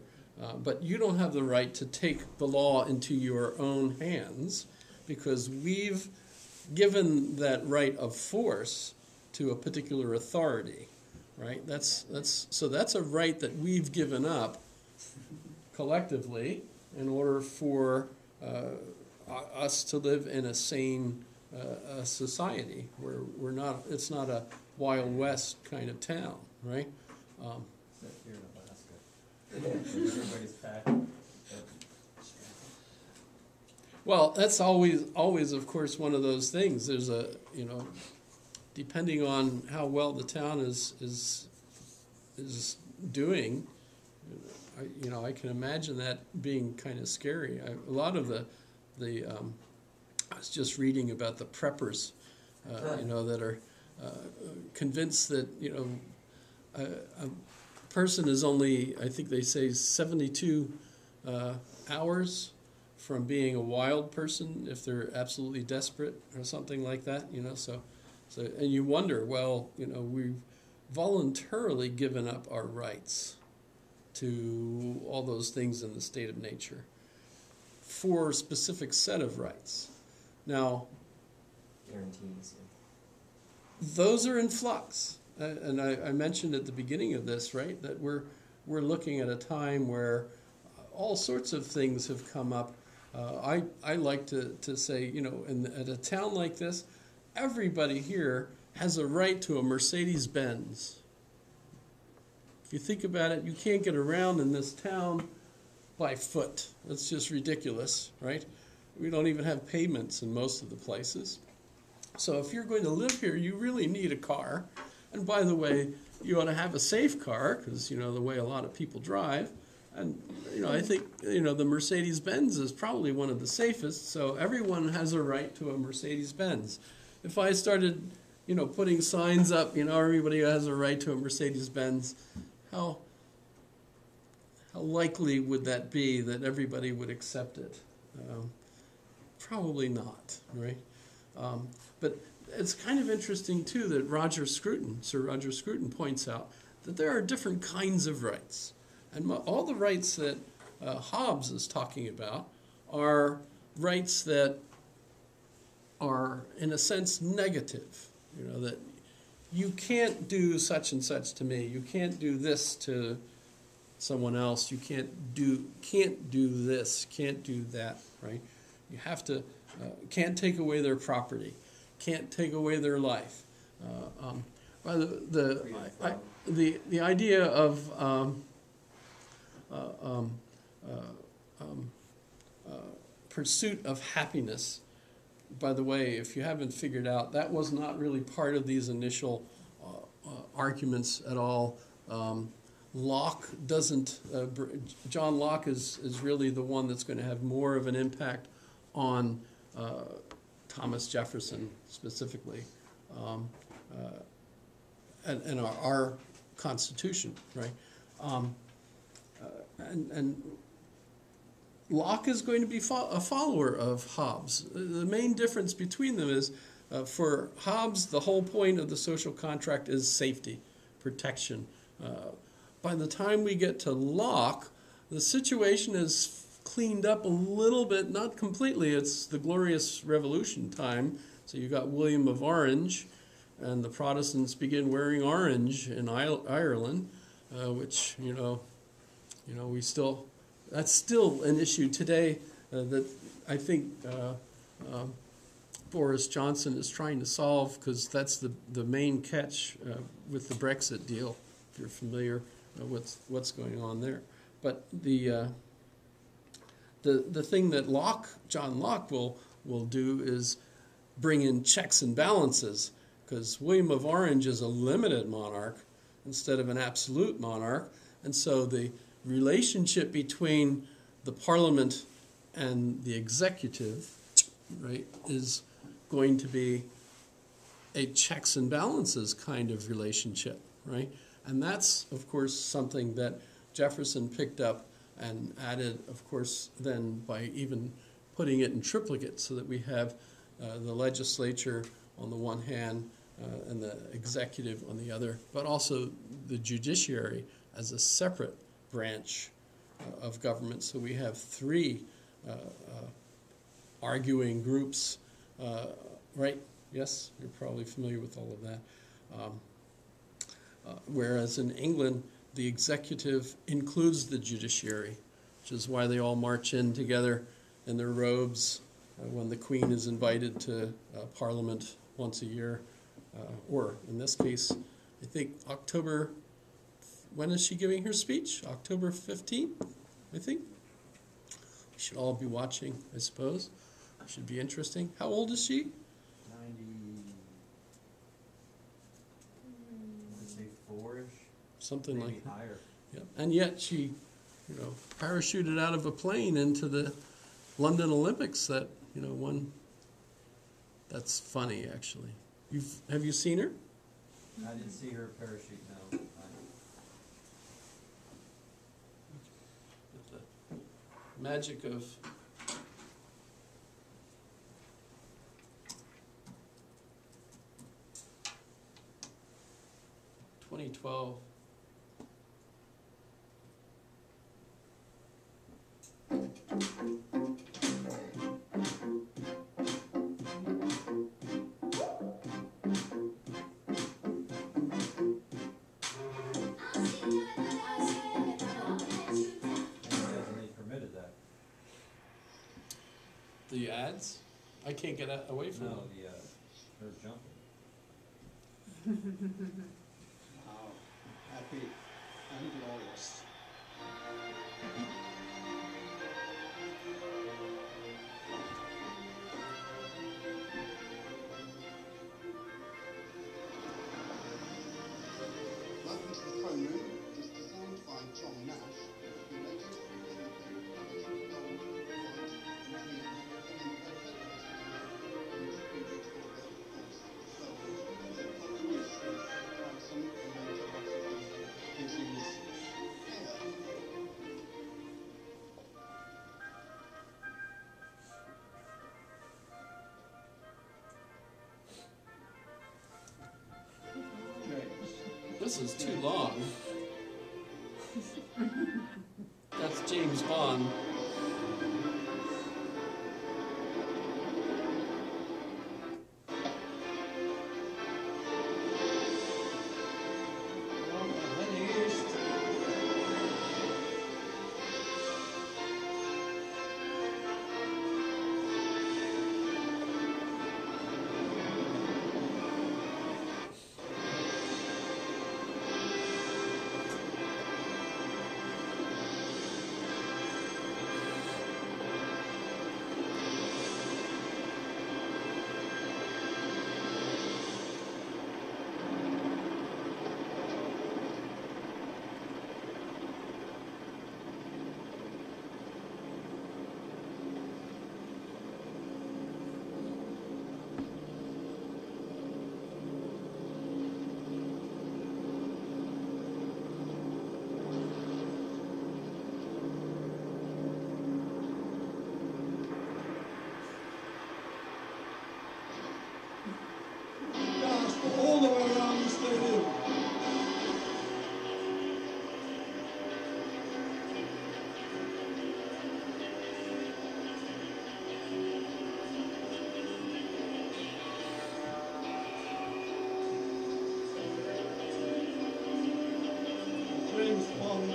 But you don't have the right to take the law into your own hands, because we've given that right of force to a particular authority, right? That's a right that we've given up collectively in order for us to live in a sane society where it's not a Wild West kind of town, right? Except here in Alaska. Everybody's packed. Well, that's always, of course, one of those things. There's depending on how well the town is doing, I can imagine that being kind of scary. A lot of the I was just reading about the preppers, that are convinced that a person is only, I think they say, 72 hours from being a wild person if they're absolutely desperate or something like that. So and you wonder, well, we've voluntarily given up our rights to all those things in the state of nature for a specific set of rights. Now, Guarantees. those are in flux. And I mentioned at the beginning of this, right, that we're looking at a time where all sorts of things have come up. I like to say, at a town like this, everybody here has a right to a Mercedes-Benz. If you think about it, you can't get around in this town by foot. That's just ridiculous, right? We don't even have pavements in most of the places. So if you're going to live here, you really need a car. And by the way, you ought to have a safe car, because, the way a lot of people drive. And, I think, the Mercedes-Benz is probably one of the safest, so everyone has a right to a Mercedes-Benz. If I started, putting signs up, everybody has a right to a Mercedes-Benz, how likely would that be that everybody would accept it? Probably not, right? But it's kind of interesting, too, that Sir Roger Scruton points out that there are different kinds of rights. And all the rights that Hobbes is talking about are rights that are, in a sense, negative. That you can't do such and such to me. You can't do this to someone else. You can't do this, can't do that, right? You have to, can't take away their property, can't take away their life. The idea of pursuit of happiness, by the way, if you haven't figured out, that was not really part of these initial arguments at all. Locke doesn't, John Locke is really the one that's going to have more of an impact on Thomas Jefferson specifically, and our Constitution, right? And Locke is going to be a follower of Hobbes. The main difference between them is, for Hobbes, the whole point of the social contract is safety, protection. By the time we get to Locke, the situation is cleaned up a little bit, not completely. It's the Glorious Revolution time. So you got William of Orange, and the Protestants begin wearing orange in Ireland, which, we still, that's still an issue today that I think Boris Johnson is trying to solve, because that's the main catch with the Brexit deal, if you're familiar with what's going on there. But the thing that John Locke will do is bring in checks and balances, because William of Orange is a limited monarch instead of an absolute monarch, and so the relationship between the Parliament and the executive, right, is going to be a checks and balances kind of relationship, right? And that's, of course, something that Jefferson picked up and added, of course, then by even putting it in triplicate, so that we have the legislature on the one hand and the executive on the other, but also the judiciary as a separate branch of government. So we have three arguing groups, right? Yes, you're probably familiar with all of that. Whereas in England, the executive includes the judiciary, which is why they all march in together in their robes when the Queen is invited to Parliament once a year, or in this case, I think October. When is she giving her speech? October 15th, I think. We should all be watching, I suppose. It should be interesting. How old is she? 94-ish. Something Maybe like that. higher. Yeah. And yet she parachuted out of a plane into the London Olympics that, won. That's funny, actually. Have you seen her? I didn't see her parachute, no. The magic of (2012). The ads? I can't get away from No, them. her jumping. Wow, happy and glorious. Welcome to the throne room. It was designed by John Nash, who later painted gold, white, and green, This is too long. That's James Bond. All the way around the stadium. James Bond.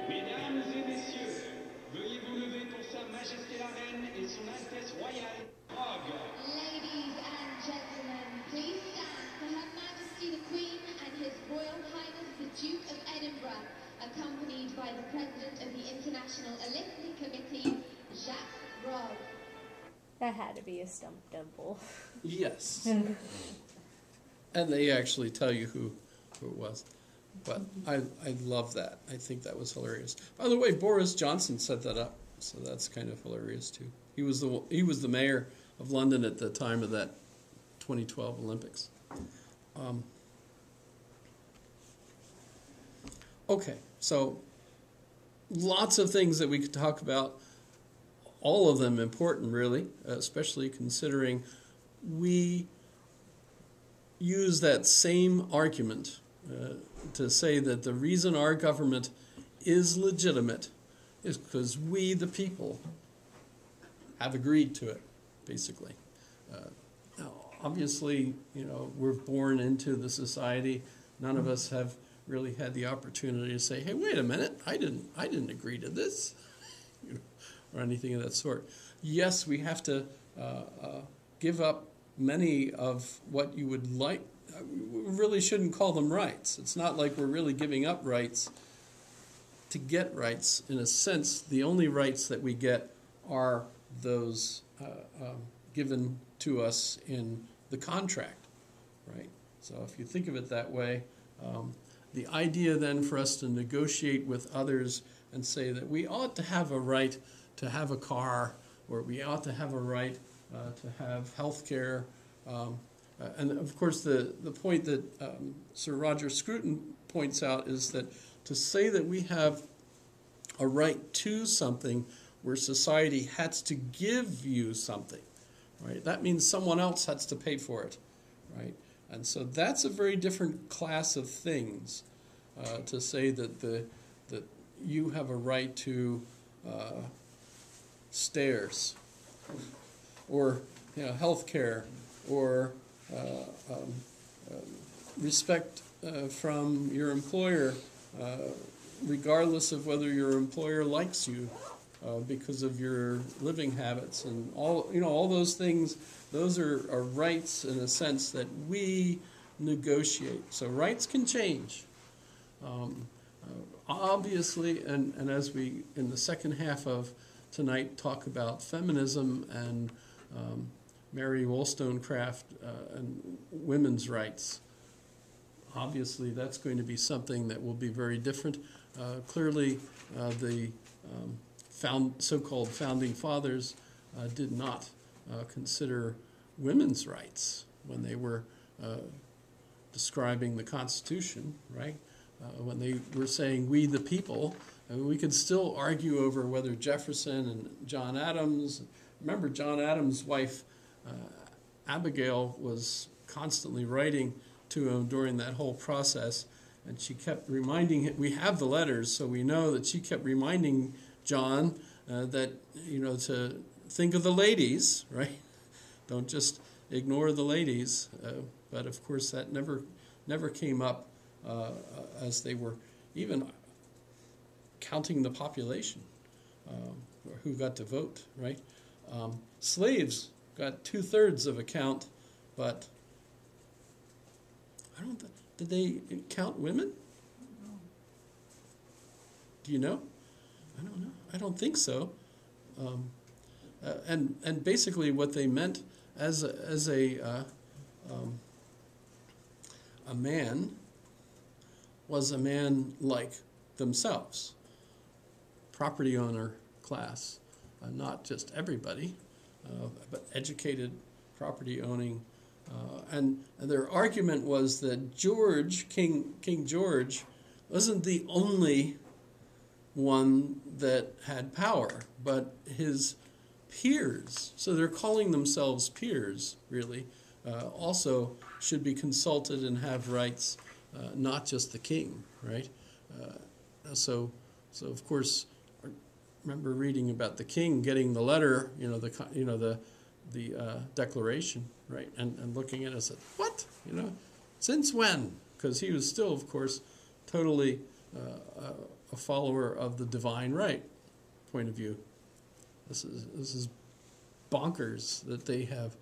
Mesdames et messieurs, veuillez vous lever pour Sa Majesté la Reine et Son Altesse Royale Hobbes. Ladies and gentlemen, please stand for Her Majesty the Queen and His Royal Highness the Duke of Edinburgh, accompanied by the President of the International Olympic Committee, Jacques Robb. That had to be a stump double. Yes. And they actually tell you who it was. But I love that. I think that was hilarious. By the way, Boris Johnson set that up, so that's kind of hilarious too. He was the mayor of London at the time of that 2012 Olympics. Okay, so lots of things that we could talk about. All of them important, really, especially considering we use that same argument to say that the reason our government is legitimate is because we, the people, have agreed to it, basically. Now, obviously, we're born into the society. None of us have really had the opportunity to say, "Hey, wait a minute, I didn't agree to this," or anything of that sort. Yes, we have to give up many of what you would like. We really shouldn't call them rights. It's not like we're really giving up rights to get rights. In a sense, the only rights that we get are those given to us in the contract, right? So if you think of it that way, the idea then for us to negotiate with others and say that we ought to have a right to have a car, or we ought to have a right to have health care. And of course, the point that Sir Roger Scruton points out is that to say that we have a right to something where society has to give you something, right? That means someone else has to pay for it, right? And so that's a very different class of things to say that that you have a right to stairs, or health care, or respect from your employer, regardless of whether your employer likes you because of your living habits, and all those things. Those are rights in a sense that we negotiate. So rights can change. Obviously, and as we in the second half of tonight talk about feminism and Mary Wollstonecraft and women's rights, obviously that's going to be something that will be very different. Clearly, the so-called founding fathers did not consider women's rights when they were describing the Constitution, right? When they were saying "we the people," I mean, we could still argue over whether Jefferson and John Adams. Remember, John Adams' wife Abigail was constantly writing to him during that whole process, and she kept reminding him. We have the letters, so we know that she kept reminding John that to think of the ladies, right? Don't just ignore the ladies. But of course, that never came up as they were even counting the population, or who got to vote, right? Slaves got 2/3 of a count, but did they count women? Do you know? I don't know. I don't think so. And basically, what they meant as a man was a man like themselves, property owner class, not just everybody, but educated, property owning. And their argument was that King George, wasn't the only one that had power, but his peers, so they're calling themselves peers, really, also should be consulted and have rights, not just the king, right? So of course, I remember reading about the king getting the letter, the declaration, right, and looking at it and said, "What? Since when?" Because he was still, of course, totally a follower of the divine right point of view. This is bonkers that they have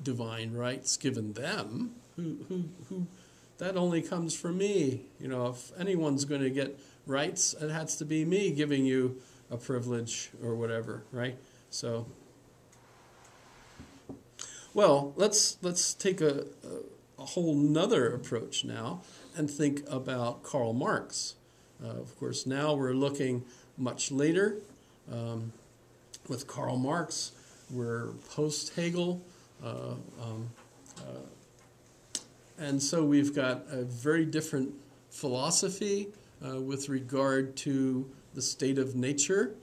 divine rights given them. Who that only comes from me. If anyone's going to get rights, it has to be me giving you a privilege or whatever, right? So, well, let's take a whole nother approach now and think about Karl Marx. Of course, now we're looking much later. With Karl Marx, we're post-Hegel. And so we've got a very different philosophy with regard to the state of nature.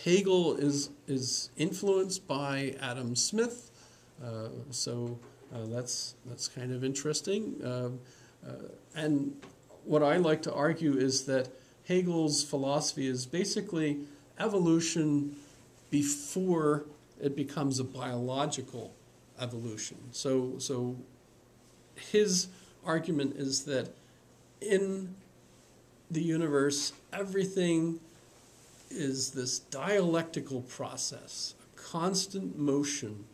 Hegel is influenced by Adam Smith, so that's kind of interesting. And what I like to argue is that Hegel's philosophy is basically evolution before it becomes a biological evolution. So his argument is that in the universe, everything is this dialectical process, a constant motion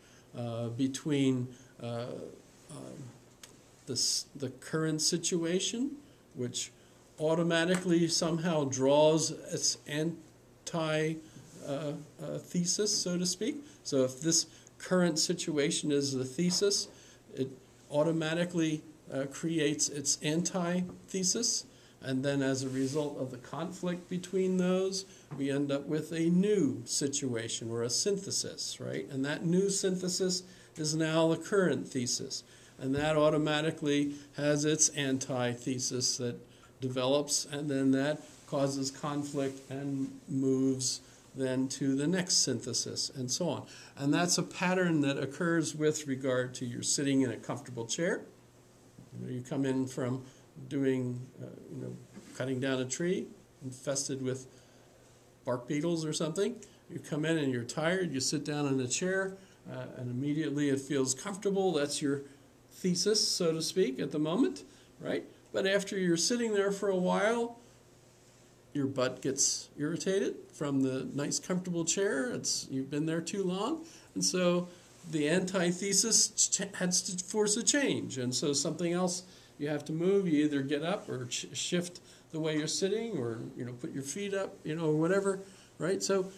between the current situation, which automatically somehow draws its anti-thesis, so to speak. So if this current situation is the thesis, it automatically creates its antithesis, and then as a result of the conflict between those, we end up with a new situation or a synthesis, right? And that new synthesis is now the current thesis, and that automatically has its antithesis that develops, and then that causes conflict and moves then to the next synthesis, and so on. And that's a pattern that occurs with regard to your sitting in a comfortable chair. You come in from doing, cutting down a tree infested with bark beetles or something. You come in and you're tired, you sit down in a chair, and immediately it feels comfortable. That's your thesis, so to speak, at the moment, right? But after you're sitting there for a while, your butt gets irritated from the nice comfortable chair. You've been there too long, and so the antithesis has to force a change, and so something else you have to move. You either get up or shift the way you're sitting, or put your feet up, or whatever, right? So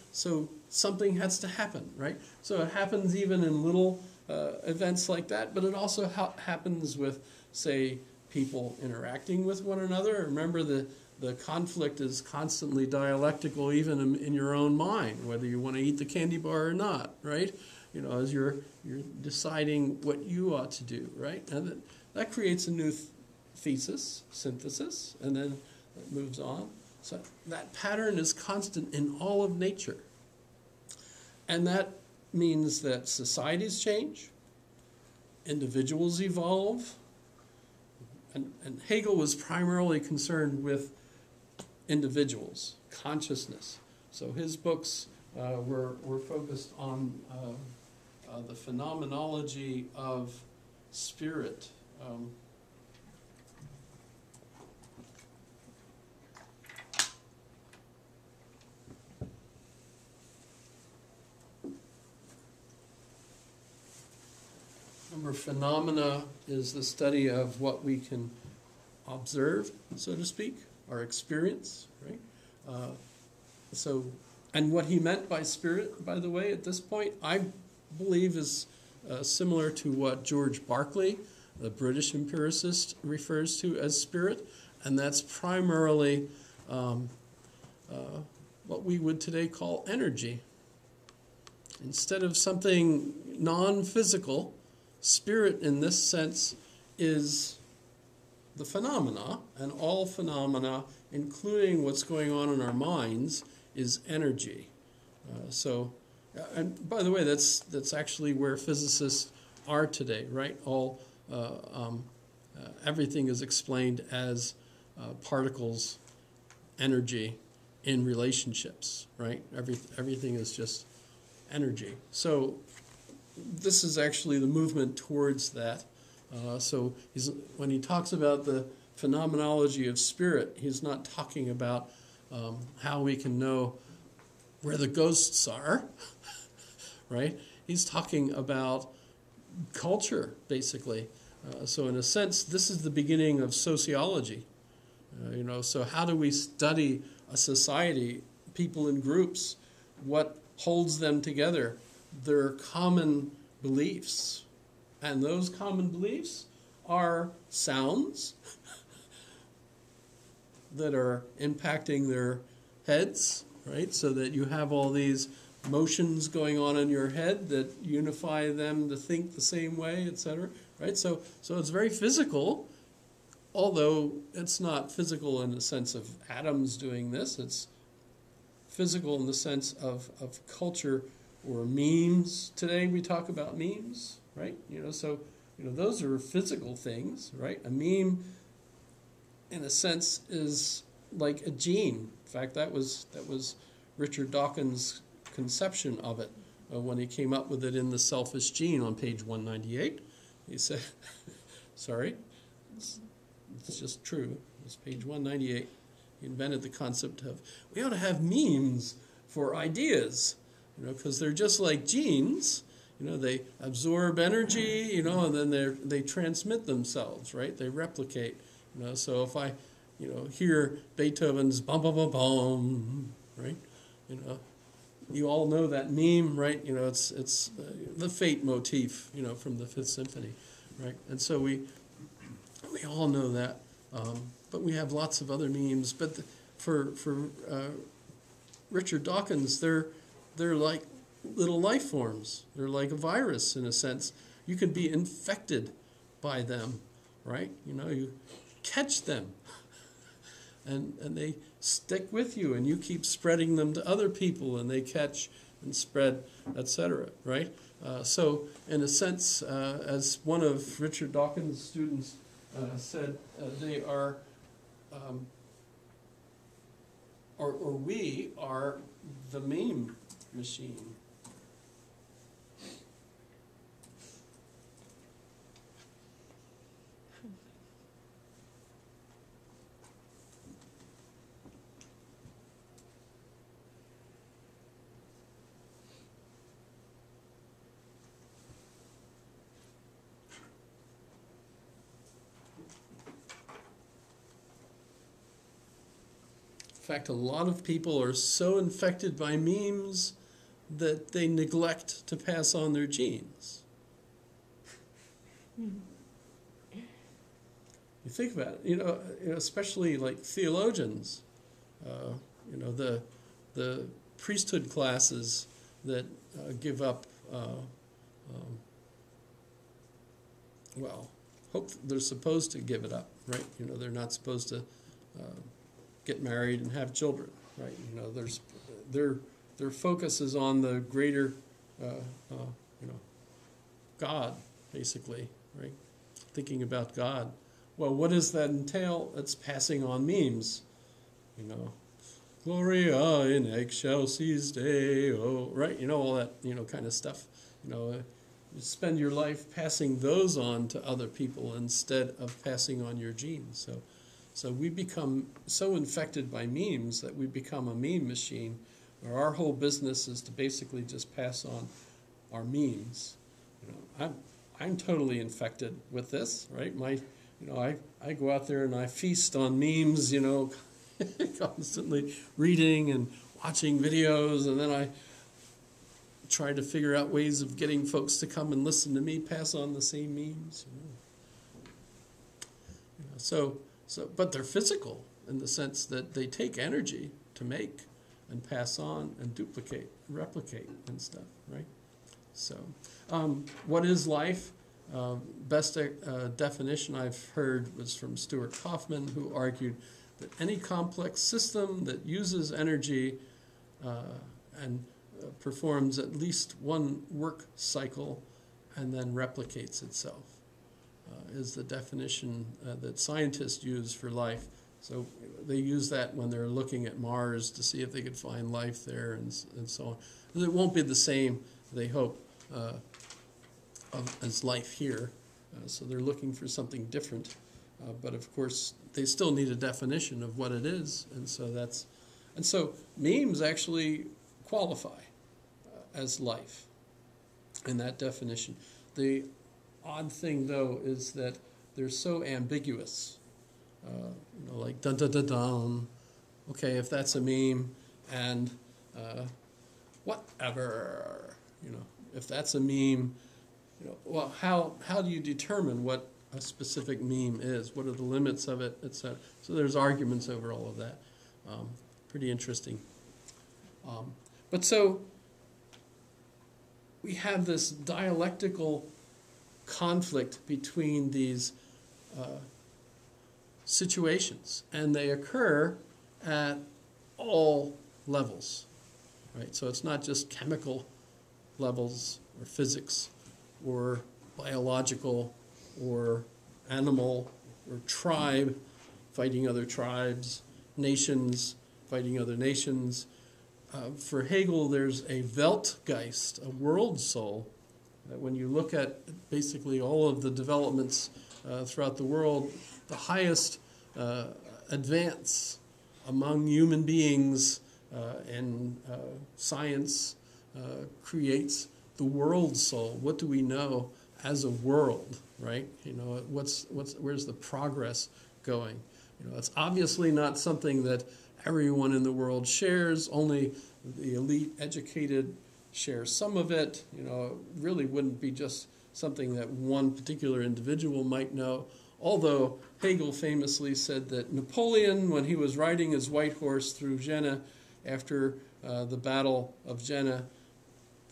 something has to happen, right? So it happens even in little events like that, but it also happens with, say, people interacting with one another. Remember, the conflict is constantly dialectical, even in your own mind, whether you want to eat the candy bar or not, right? As you're deciding what you ought to do, right? And that creates a new thesis, synthesis, and then it moves on. So that pattern is constant in all of nature. And that means that societies change, individuals evolve, and Hegel was primarily concerned with individuals, consciousness. So his books were focused on the phenomenology of spirit. Remember, phenomena is the study of what we can observe, so to speak, our experience, right? And what he meant by spirit, by the way, at this point, I believe is similar to what George Berkeley, the British empiricist, refers to as spirit, and that's primarily what we would today call energy. Instead of something non-physical, spirit in this sense is the phenomena, and all phenomena, including what's going on in our minds, is energy. And by the way, that's actually where physicists are today, right? Everything is explained as particles, energy in relationships, right? Everything is just energy. So this is actually the movement towards that. So when he talks about the phenomenology of spirit, he's not talking about how we can know where the ghosts are, right? He's talking about culture, basically. So in a sense, this is the beginning of sociology. So how do we study a society, people in groups, what holds them together? Their common beliefs. And those common beliefs are sounds that are impacting their heads, right? So that you have all these motions going on in your head that unify them to think the same way, etc. Right? So it's very physical, although it's not physical in the sense of atoms doing this. It's physical in the sense of culture or memes. Today we talk about memes, right? Those are physical things, right? A meme, in a sense, is like a gene. In fact, that was Richard Dawkins' conception of it when he came up with it in The Selfish Gene on page 198. He said, sorry, it's just true. It's page 198. He invented the concept of, we ought to have memes for ideas, because they're just like genes. They absorb energy, and then they transmit themselves, right? They replicate. So if I, hear Beethoven's bum bum bum bum, right? You all know that meme, right? It's the Fate motif, from the Fifth Symphony, right? And so We all know that. But we have lots of other memes. But for Richard Dawkins, they're like little life forms. They're like a virus in a sense. You can be infected by them, right? You know, you catch them, and they stick with you, and you keep spreading them to other people, and they catch and spread, etc. Right? So, in a sense, as one of Richard Dawkins' students said, they are, or we are the meme machine. In fact, a lot of people are so infected by memes that they neglect to pass on their genes. You think about it, you know, especially like theologians, you know, the priesthood classes that give up, well, hope they're supposed to give it up, right? You know, they're not supposed to get married and have children, right? You know, their focus is on the greater, you know, God, basically, right? Thinking about God. Well, what does that entail? It's passing on memes, you know. Gloria in excelsis Deo, right? You know, all that, you know, kind of stuff. You know, you spend your life passing those on to other people instead of passing on your genes. So we become so infected by memes that we become a meme machine, where our whole business is to basically just pass on our memes. You know, I'm totally infected with this, right? I go out there and I feast on memes, you know, constantly reading and watching videos, and then I try to figure out ways of getting folks to come and listen to me pass on the same memes. You know, but they're physical in the sense that they take energy to make and pass on and duplicate, replicate and stuff, right? So, what is life? Best definition I've heard was from Stuart Kaufman, who argued that any complex system that uses energy and performs at least one work cycle and then replicates itself is the definition that scientists use for life. So they use that when they're looking at Mars to see if they could find life there and so on. It won't be the same, they hope, as life here. So they're looking for something different. But of course, they still need a definition of what it is. And so memes actually qualify as life in that definition. The odd thing, though, is that they're so ambiguous. You know, like dun-dun-dun-dun. Okay, if that's a meme, and whatever. You know, if that's a meme, you know, well, how do you determine what a specific meme is? What are the limits of it, etc.? So there's arguments over all of that. Pretty interesting. But so we have this dialectical conflict between these situations, and they occur at all levels, right? So it's not just chemical levels or physics or biological or animal or tribe fighting other tribes, nations fighting other nations. For Hegel, there's a Weltgeist, a world soul, that when you look at basically all of the developments throughout the world, the highest advance among human beings in science creates the world soul. What do we know as a world, right? You know, where's the progress going? You know, it's obviously not something that everyone in the world shares. Only the elite, educated share some of it. You know, it really wouldn't be just something that one particular individual might know. Although Hegel famously said that Napoleon, when he was riding his white horse through Jena after the Battle of Jena,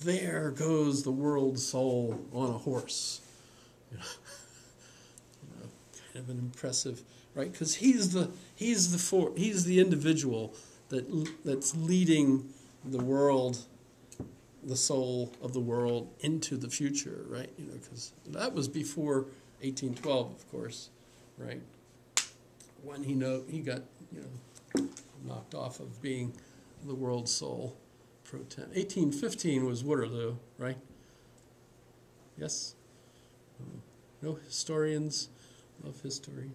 there goes the world soul on a horse. You know, kind of an impressive, right? Because he's the individual that's leading the world, the soul of the world into the future, right? You know, because that was before 1812, of course, right? When he got knocked off of being the world soul. 1815 was Waterloo, right? Yes? No historians love history.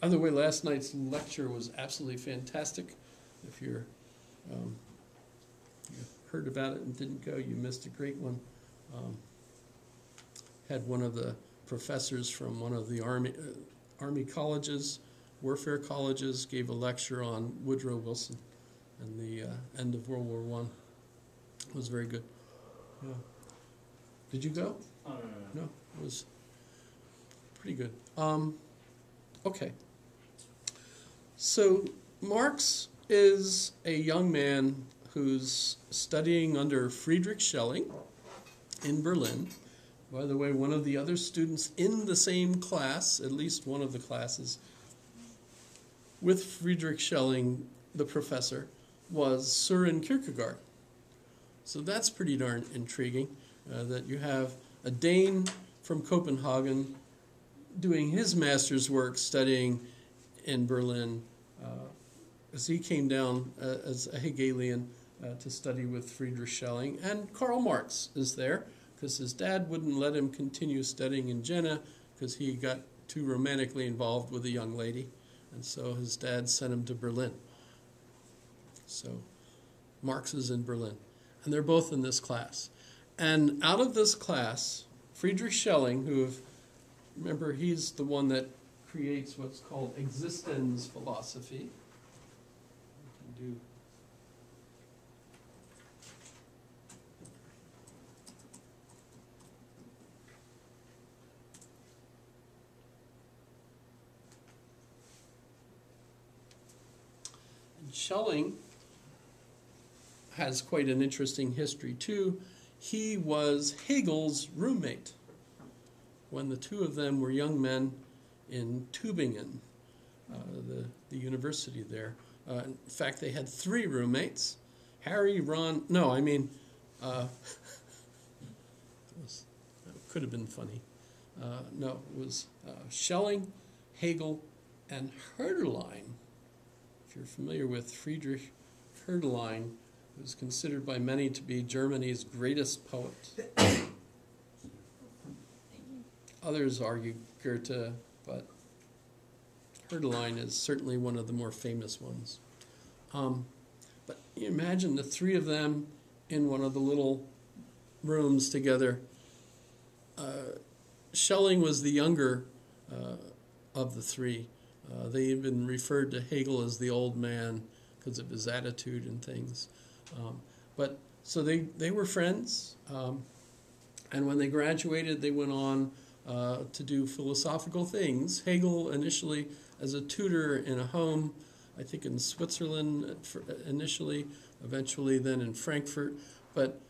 By the way, last night's lecture was absolutely fantastic. If you heard about it and didn't go, you missed a great one. Had one of the professors from one of the Army colleges, warfare colleges, gave a lecture on Woodrow Wilson and the end of World War I. It was very good. Yeah. Did you go? Oh, no. No, it was pretty good. Okay. So Marx is a young man who's studying under Friedrich Schelling in Berlin. By the way, one of the other students in the same class, at least one of the classes, with Friedrich Schelling, the professor, was Søren Kierkegaard. So that's pretty darn intriguing, that you have a Dane from Copenhagen doing his master's work studying in Berlin, as he came down as a Hegelian to study with Friedrich Schelling. And Karl Marx is there, because his dad wouldn't let him continue studying in Jena because he got too romantically involved with a young lady. And so his dad sent him to Berlin. So Marx is in Berlin. And they're both in this class. And out of this class, Friedrich Schelling, remember, he's the one that creates what's called existence philosophy. We can do Schelling has quite an interesting history too. He was Hegel's roommate when the two of them were young men in Tübingen, the university there. In fact, they had three roommates. Harry, Ron, no, I mean, that could have been funny. No, it was Schelling, Hegel, and Hölderlin. If you're familiar with Friedrich Hölderlin, who is considered by many to be Germany's greatest poet. Others argue Goethe, but Hölderlin is certainly one of the more famous ones. But you imagine the three of them in one of the little rooms together. Schelling was the younger of the three. They even referred to Hegel as the old man because of his attitude and things. So they were friends, and when they graduated, they went on to do philosophical things. Hegel initially as a tutor in a home, I think in Switzerland initially, eventually then in Frankfurt. But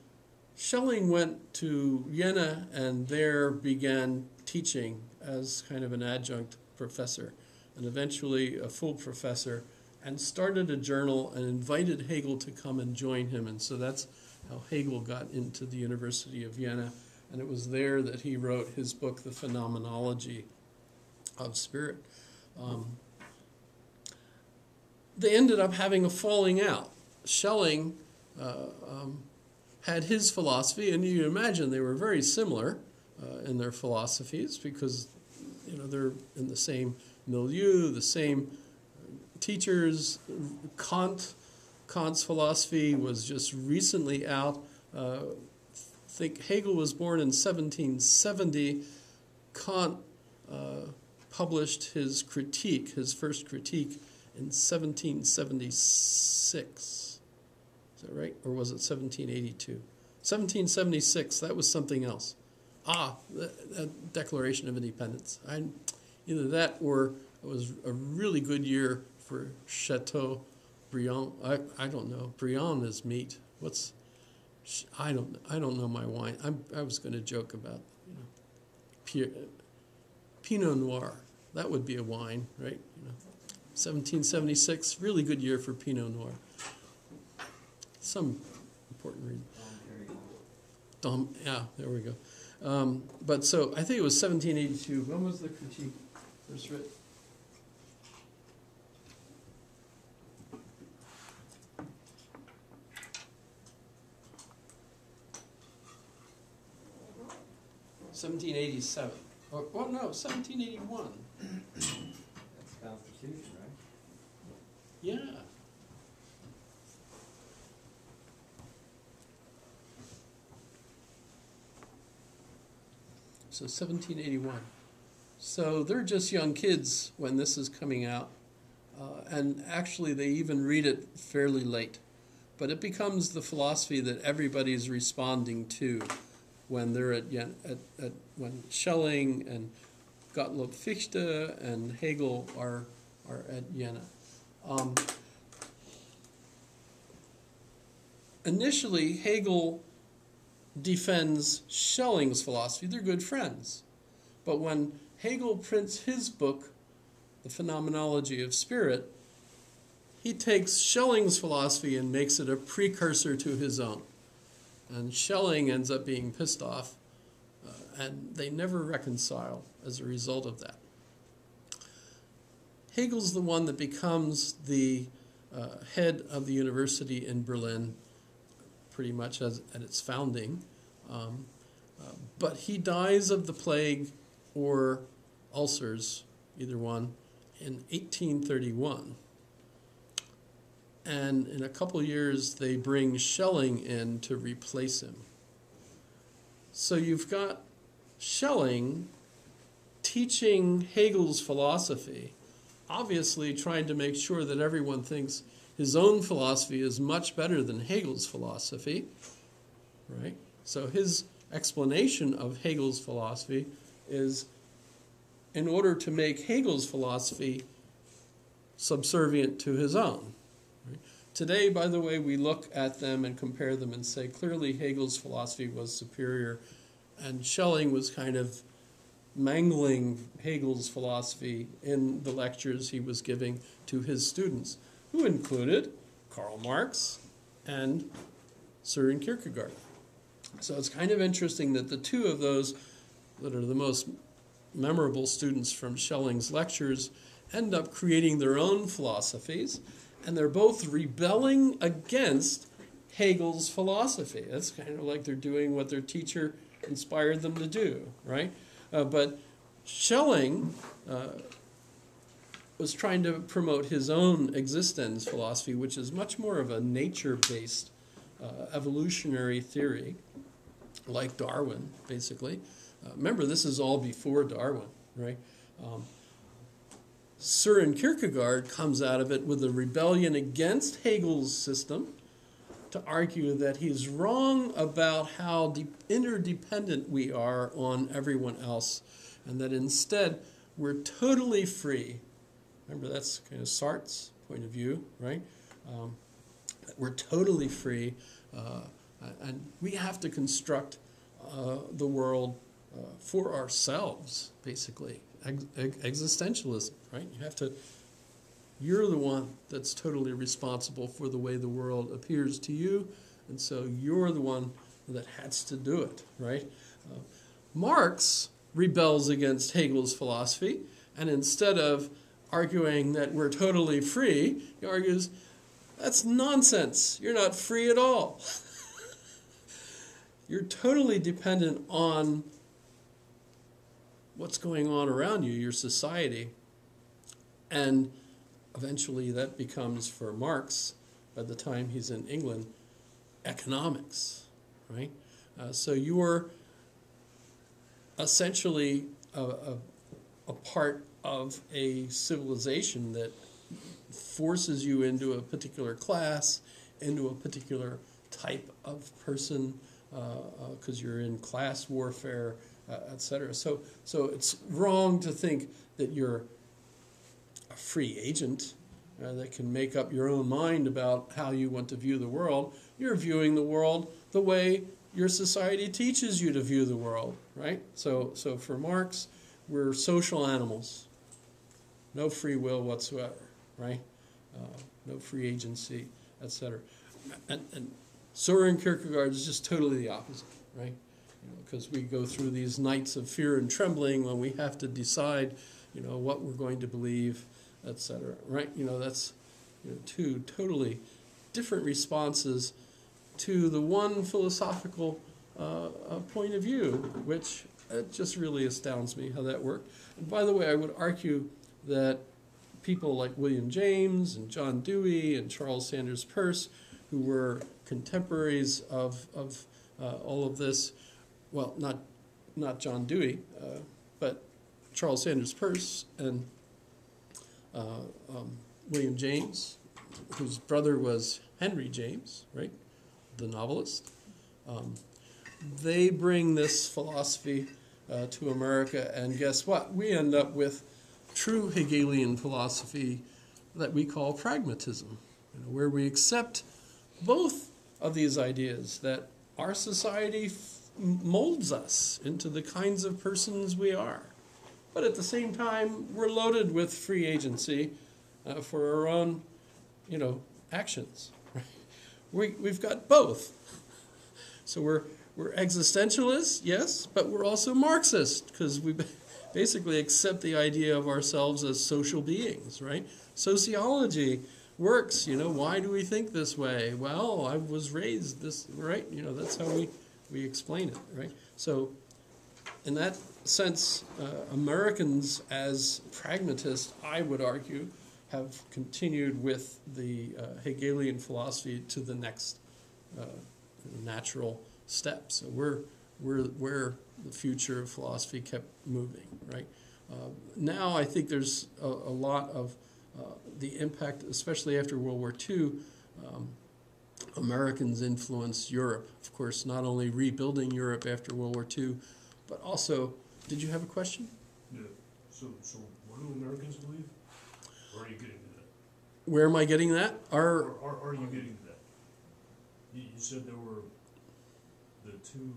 Schelling went to Jena and there began teaching as kind of an adjunct professor, and eventually a full professor, and started a journal and invited Hegel to come and join him. And so that's how Hegel got into the University of Vienna. And it was there that he wrote his book, The Phenomenology of Spirit. They ended up having a falling out. Schelling had his philosophy, and you imagine they were very similar in their philosophies because they're in the same milieu, the same teachers. Kant's philosophy was just recently out. I think Hegel was born in 1770. Kant published his critique, his first critique, in 1776. Is that right? Or was it 1782? 1776, that was something else. The Declaration of Independence. Either that or it was a really good year for Chateaubriand. I don't know. Briand is meat. I don't know my wine. I was going to joke about Pinot Noir. That would be a wine, right? 1776, really good year for Pinot Noir. Some important reason. Yeah, there we go. But so I think it was 1782. When was the critique first written? (1787). Well, no, 1781. That's the Constitution, right? Yeah. So 1781. So they're just young kids when this is coming out. And actually they even read it fairly late. But it becomes the philosophy that everybody's responding to when they're when Schelling and Gottlob Fichte and Hegel are at Jena. Initially, Hegel defends Schelling's philosophy. They're good friends. But when Hegel prints his book, The Phenomenology of Spirit, he takes Schelling's philosophy and makes it a precursor to his own. And Schelling ends up being pissed off, and they never reconcile as a result of that. Hegel's the one that becomes the head of the university in Berlin, pretty much at its founding. But he dies of the plague or ulcers, either one, in 1831. And in a couple of years, they bring Schelling in to replace him. So you've got Schelling teaching Hegel's philosophy, obviously trying to make sure that everyone thinks his own philosophy is much better than Hegel's philosophy, right? So his explanation of Hegel's philosophy is in order to make Hegel's philosophy subservient to his own. Right? Today, by the way, we look at them and compare them and say clearly Hegel's philosophy was superior, and Schelling was kind of mangling Hegel's philosophy in the lectures he was giving to his students, who included Karl Marx and Søren Kierkegaard. So it's kind of interesting that the two of those that are the most memorable students from Schelling's lectures end up creating their own philosophies, and they're both rebelling against Hegel's philosophy. It's kind of like they're doing what their teacher inspired them to do, right? But Schelling was trying to promote his own existence philosophy, which is much more of a nature-based evolutionary theory, like Darwin, basically. Remember, this is all before Darwin, right? Søren Kierkegaard comes out of it with a rebellion against Hegel's system to argue that he's wrong about how interdependent we are on everyone else, and that instead we're totally free. Remember, that's kind of Sartre's point of view, right? We're totally free, and we have to construct the world for ourselves, basically. Existentialism, right? You're the one that's totally responsible for the way the world appears to you, and so you're the one that has to do it, right? Marx rebels against Hegel's philosophy, and instead of arguing that we're totally free, he argues, that's nonsense. You're not free at all. You're totally dependent on what's going on around you, your society. And eventually that becomes, for Marx, by the time he's in England, economics, right? So you're essentially a part of a civilization that forces you into a particular class, into a particular type of person, because you're in class warfare, etc. So it's wrong to think that you're a free agent that can make up your own mind about how you want to view the world. You're viewing the world the way your society teaches you to view the world, right? So for Marx, we're social animals. No free will whatsoever, right? No free agency, etc. And Soren Kierkegaard is just totally the opposite, right? Because we go through these nights of fear and trembling when we have to decide, what we're going to believe, etc. Right? That's two totally different responses to the one philosophical point of view, which just really astounds me how that worked. And by the way, I would argue that people like William James and John Dewey and Charles Sanders Peirce, who were contemporaries of all of this, well, not John Dewey, but Charles Sanders Peirce and William James, whose brother was Henry James, right, the novelist. They bring this philosophy to America, and guess what? We end up with true Hegelian philosophy that we call pragmatism, where we accept both of these ideas, that our society molds us into the kinds of persons we are. But at the same time, we're loaded with free agency for our own, actions. We've got both. So we're existentialists, yes, but we're also Marxist, because we basically accept the idea of ourselves as social beings, right? Sociology works, why do we think this way? Well, I was raised this, right? That's how we explain it, right? So in that sense, Americans as pragmatists, I would argue, have continued with the Hegelian philosophy to the next natural step. So we're where the future of philosophy kept moving, right? Now I think there's a lot of the impact, especially after World War II, Americans influenced Europe. Of course, not only rebuilding Europe after World War II, but also, did you have a question? Yeah. So what do Americans believe? Or are you getting to that? Where am I getting that? Or are you getting to that? You said there were the two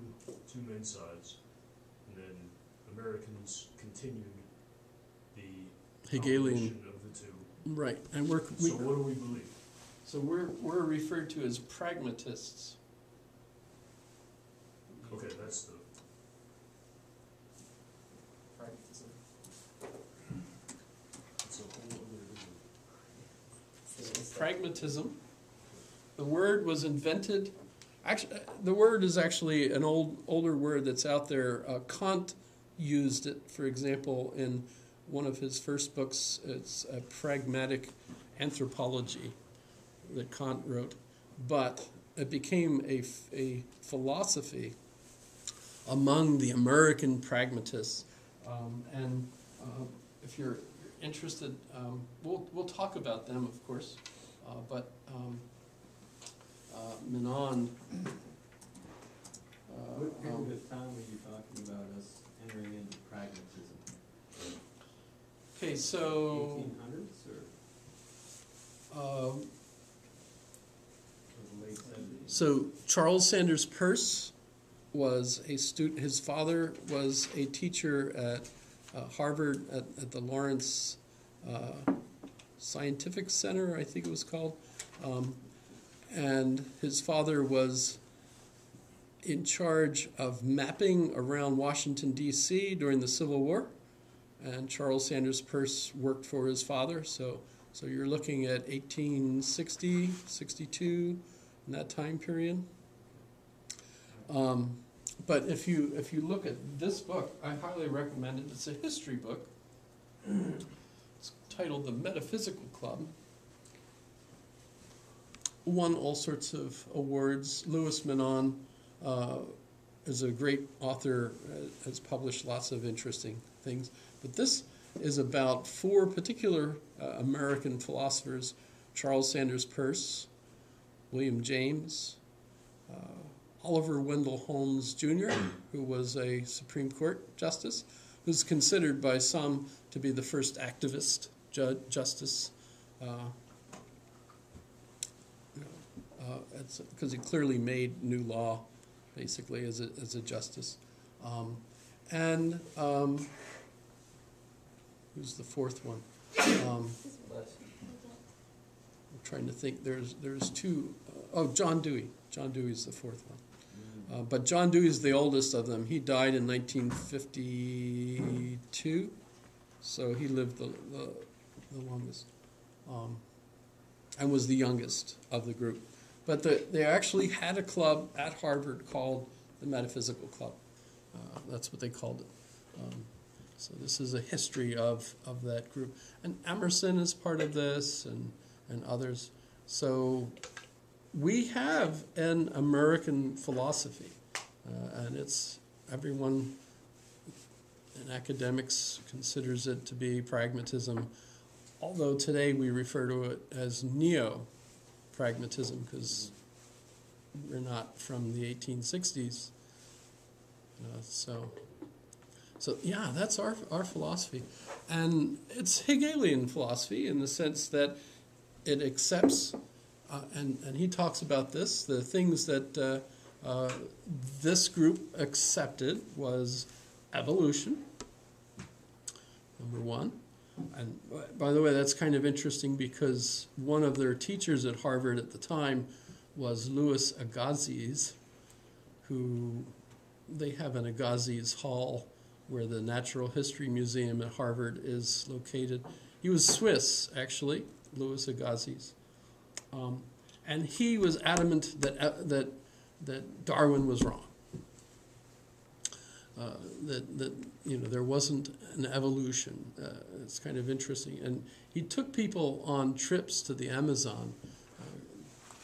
main sides, and then Americans continued the Hegelian combination of the two. Right, and So what do we believe? So we're referred to as pragmatists. Okay, that's the Pragmatism. that's a whole other. Pragmatism. The word was invented. Actually, the word is actually an older word that's out there. Kant used it, for example, in one of his first books. It's a pragmatic anthropology that Kant wrote, but it became a philosophy among the American pragmatists. And if you're interested, we'll talk about them, of course. But Menon. What period of time were you talking about us entering into pragmatism? Okay, so 1800s or the late 70s? so Charles Sanders Peirce was a student. His father was a teacher at Harvard at the Lawrence Scientific Center, I think it was called. And his father was in charge of mapping around Washington, D.C. during the Civil War. And Charles Sanders Peirce worked for his father. So you're looking at 1860, 62, in that time period. But if you look at this book, I highly recommend it. It's a history book. It's titled The Metaphysical Club. Won all sorts of awards. Louis Menon is a great author, has published lots of interesting things. But this is about four particular American philosophers: Charles Sanders Peirce, William James, Oliver Wendell Holmes Jr., who was a Supreme Court justice, who's considered by some to be the first activist justice, because he clearly made new law, basically, as a justice. Who's the fourth one? I'm trying to think. There's two. John Dewey. John Dewey's the fourth one. But John Dewey's the oldest of them. He died in 1952, so he lived the longest, and was the youngest of the group. But they actually had a club at Harvard called the Metaphysical Club. That's what they called it. So this is a history of that group. And Emerson is part of this, and others. So we have an American philosophy, and it's everyone in academics considers it to be pragmatism, although today we refer to it as neo-pragmatism because we're not from the 1860s. So yeah, that's our philosophy. And it's Hegelian philosophy in the sense that it accepts, and he talks about this, the things that this group accepted was evolution, number one. And by the way, that's kind of interesting because one of their teachers at Harvard at the time was Louis Agassiz, who they have an Agassiz Hall where the Natural History Museum at Harvard is located. He was Swiss, actually, Louis Agassiz. And he was adamant that Darwin was wrong. That there wasn't an evolution. It's kind of interesting. And he took people on trips to the Amazon.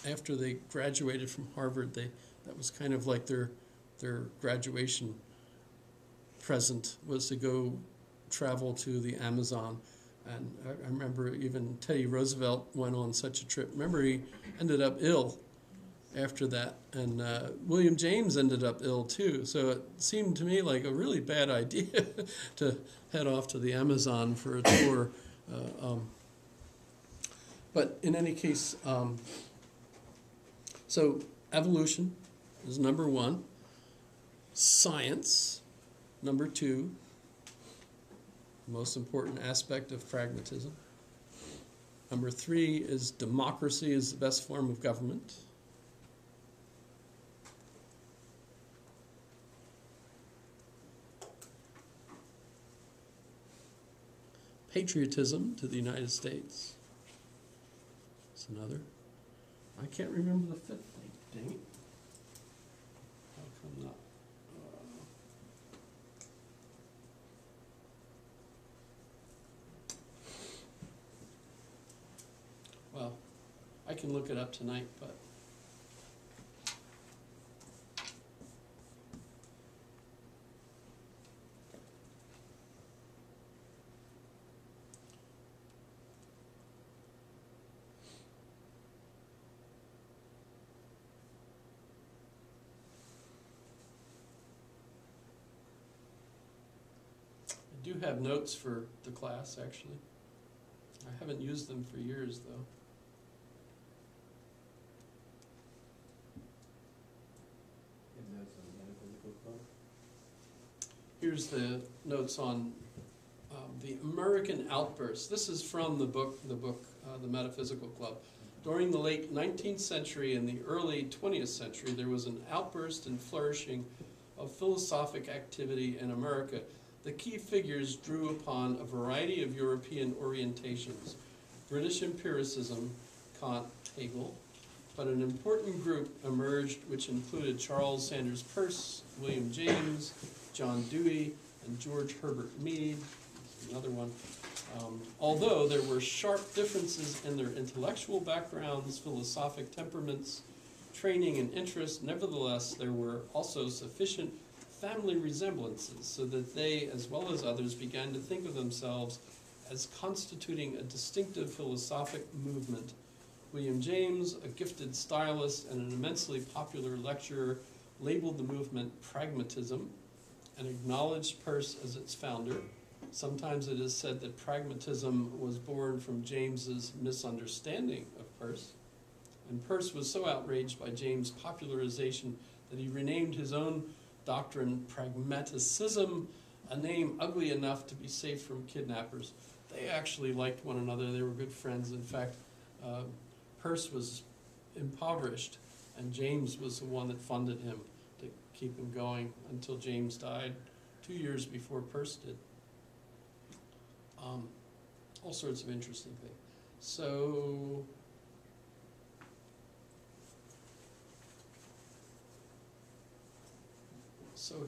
After they graduated from Harvard, that was kind of like their graduation present, was to go travel to the Amazon. And I remember even Teddy Roosevelt went on such a trip. Remember, he ended up ill after that, and William James ended up ill too. So it seemed to me like a really bad idea to head off to the Amazon for a tour. But in any case, so evolution is number one. Science, number two. Most important aspect of pragmatism. Number three is democracy is the best form of government. Patriotism to the United States. That's another. I can't remember the fifth thing. Dang it. How come not? Well, I can look it up tonight, but I do have notes for the class, actually. I haven't used them for years, though. Here's the notes on the American outburst. This is from the book, The Metaphysical Club. During the late 19th century and the early 20th century, there was an outburst and flourishing of philosophic activity in America. The key figures drew upon a variety of European orientations: British empiricism, Kant, Hegel, but an important group emerged which included Charles Sanders Peirce, William James, John Dewey, and George Herbert Mead, another one. Although there were sharp differences in their intellectual backgrounds, philosophic temperaments, training, and interests, nevertheless there were also sufficient family resemblances so that they, as well as others, began to think of themselves as constituting a distinctive philosophic movement. William James, a gifted stylist and an immensely popular lecturer, labeled the movement pragmatism and acknowledged Peirce as its founder. Sometimes it is said that pragmatism was born from James's misunderstanding of Peirce, and Peirce was so outraged by James' popularization that he renamed his own doctrine pragmaticism, a name ugly enough to be safe from kidnappers. They actually liked one another. They were good friends. In fact, Peirce was impoverished, and James was the one that funded him to keep him going until James died 2 years before Peirce did. All sorts of interesting things. So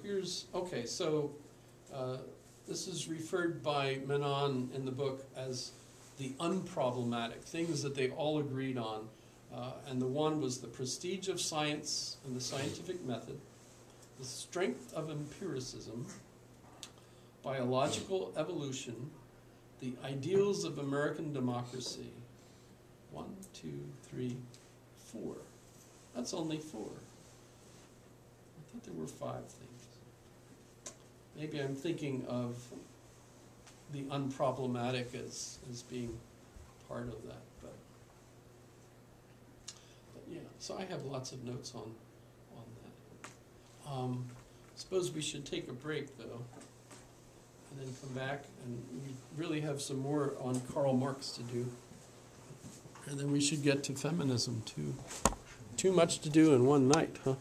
here's, okay, so this is referred by Menon in the book as the unproblematic, things that they all agreed on. And the one was the prestige of science and the scientific method, the strength of empiricism, biological evolution, the ideals of American democracy. 1, 2, 3, 4. That's only 4. I thought there were 5 things. Maybe I'm thinking of the unproblematic as being part of that, but yeah. So I have lots of notes on that. Suppose we should take a break though, and then come back, and we really have some more on Karl Marx to do, and then we should get to feminism too. Too much to do in one night, huh?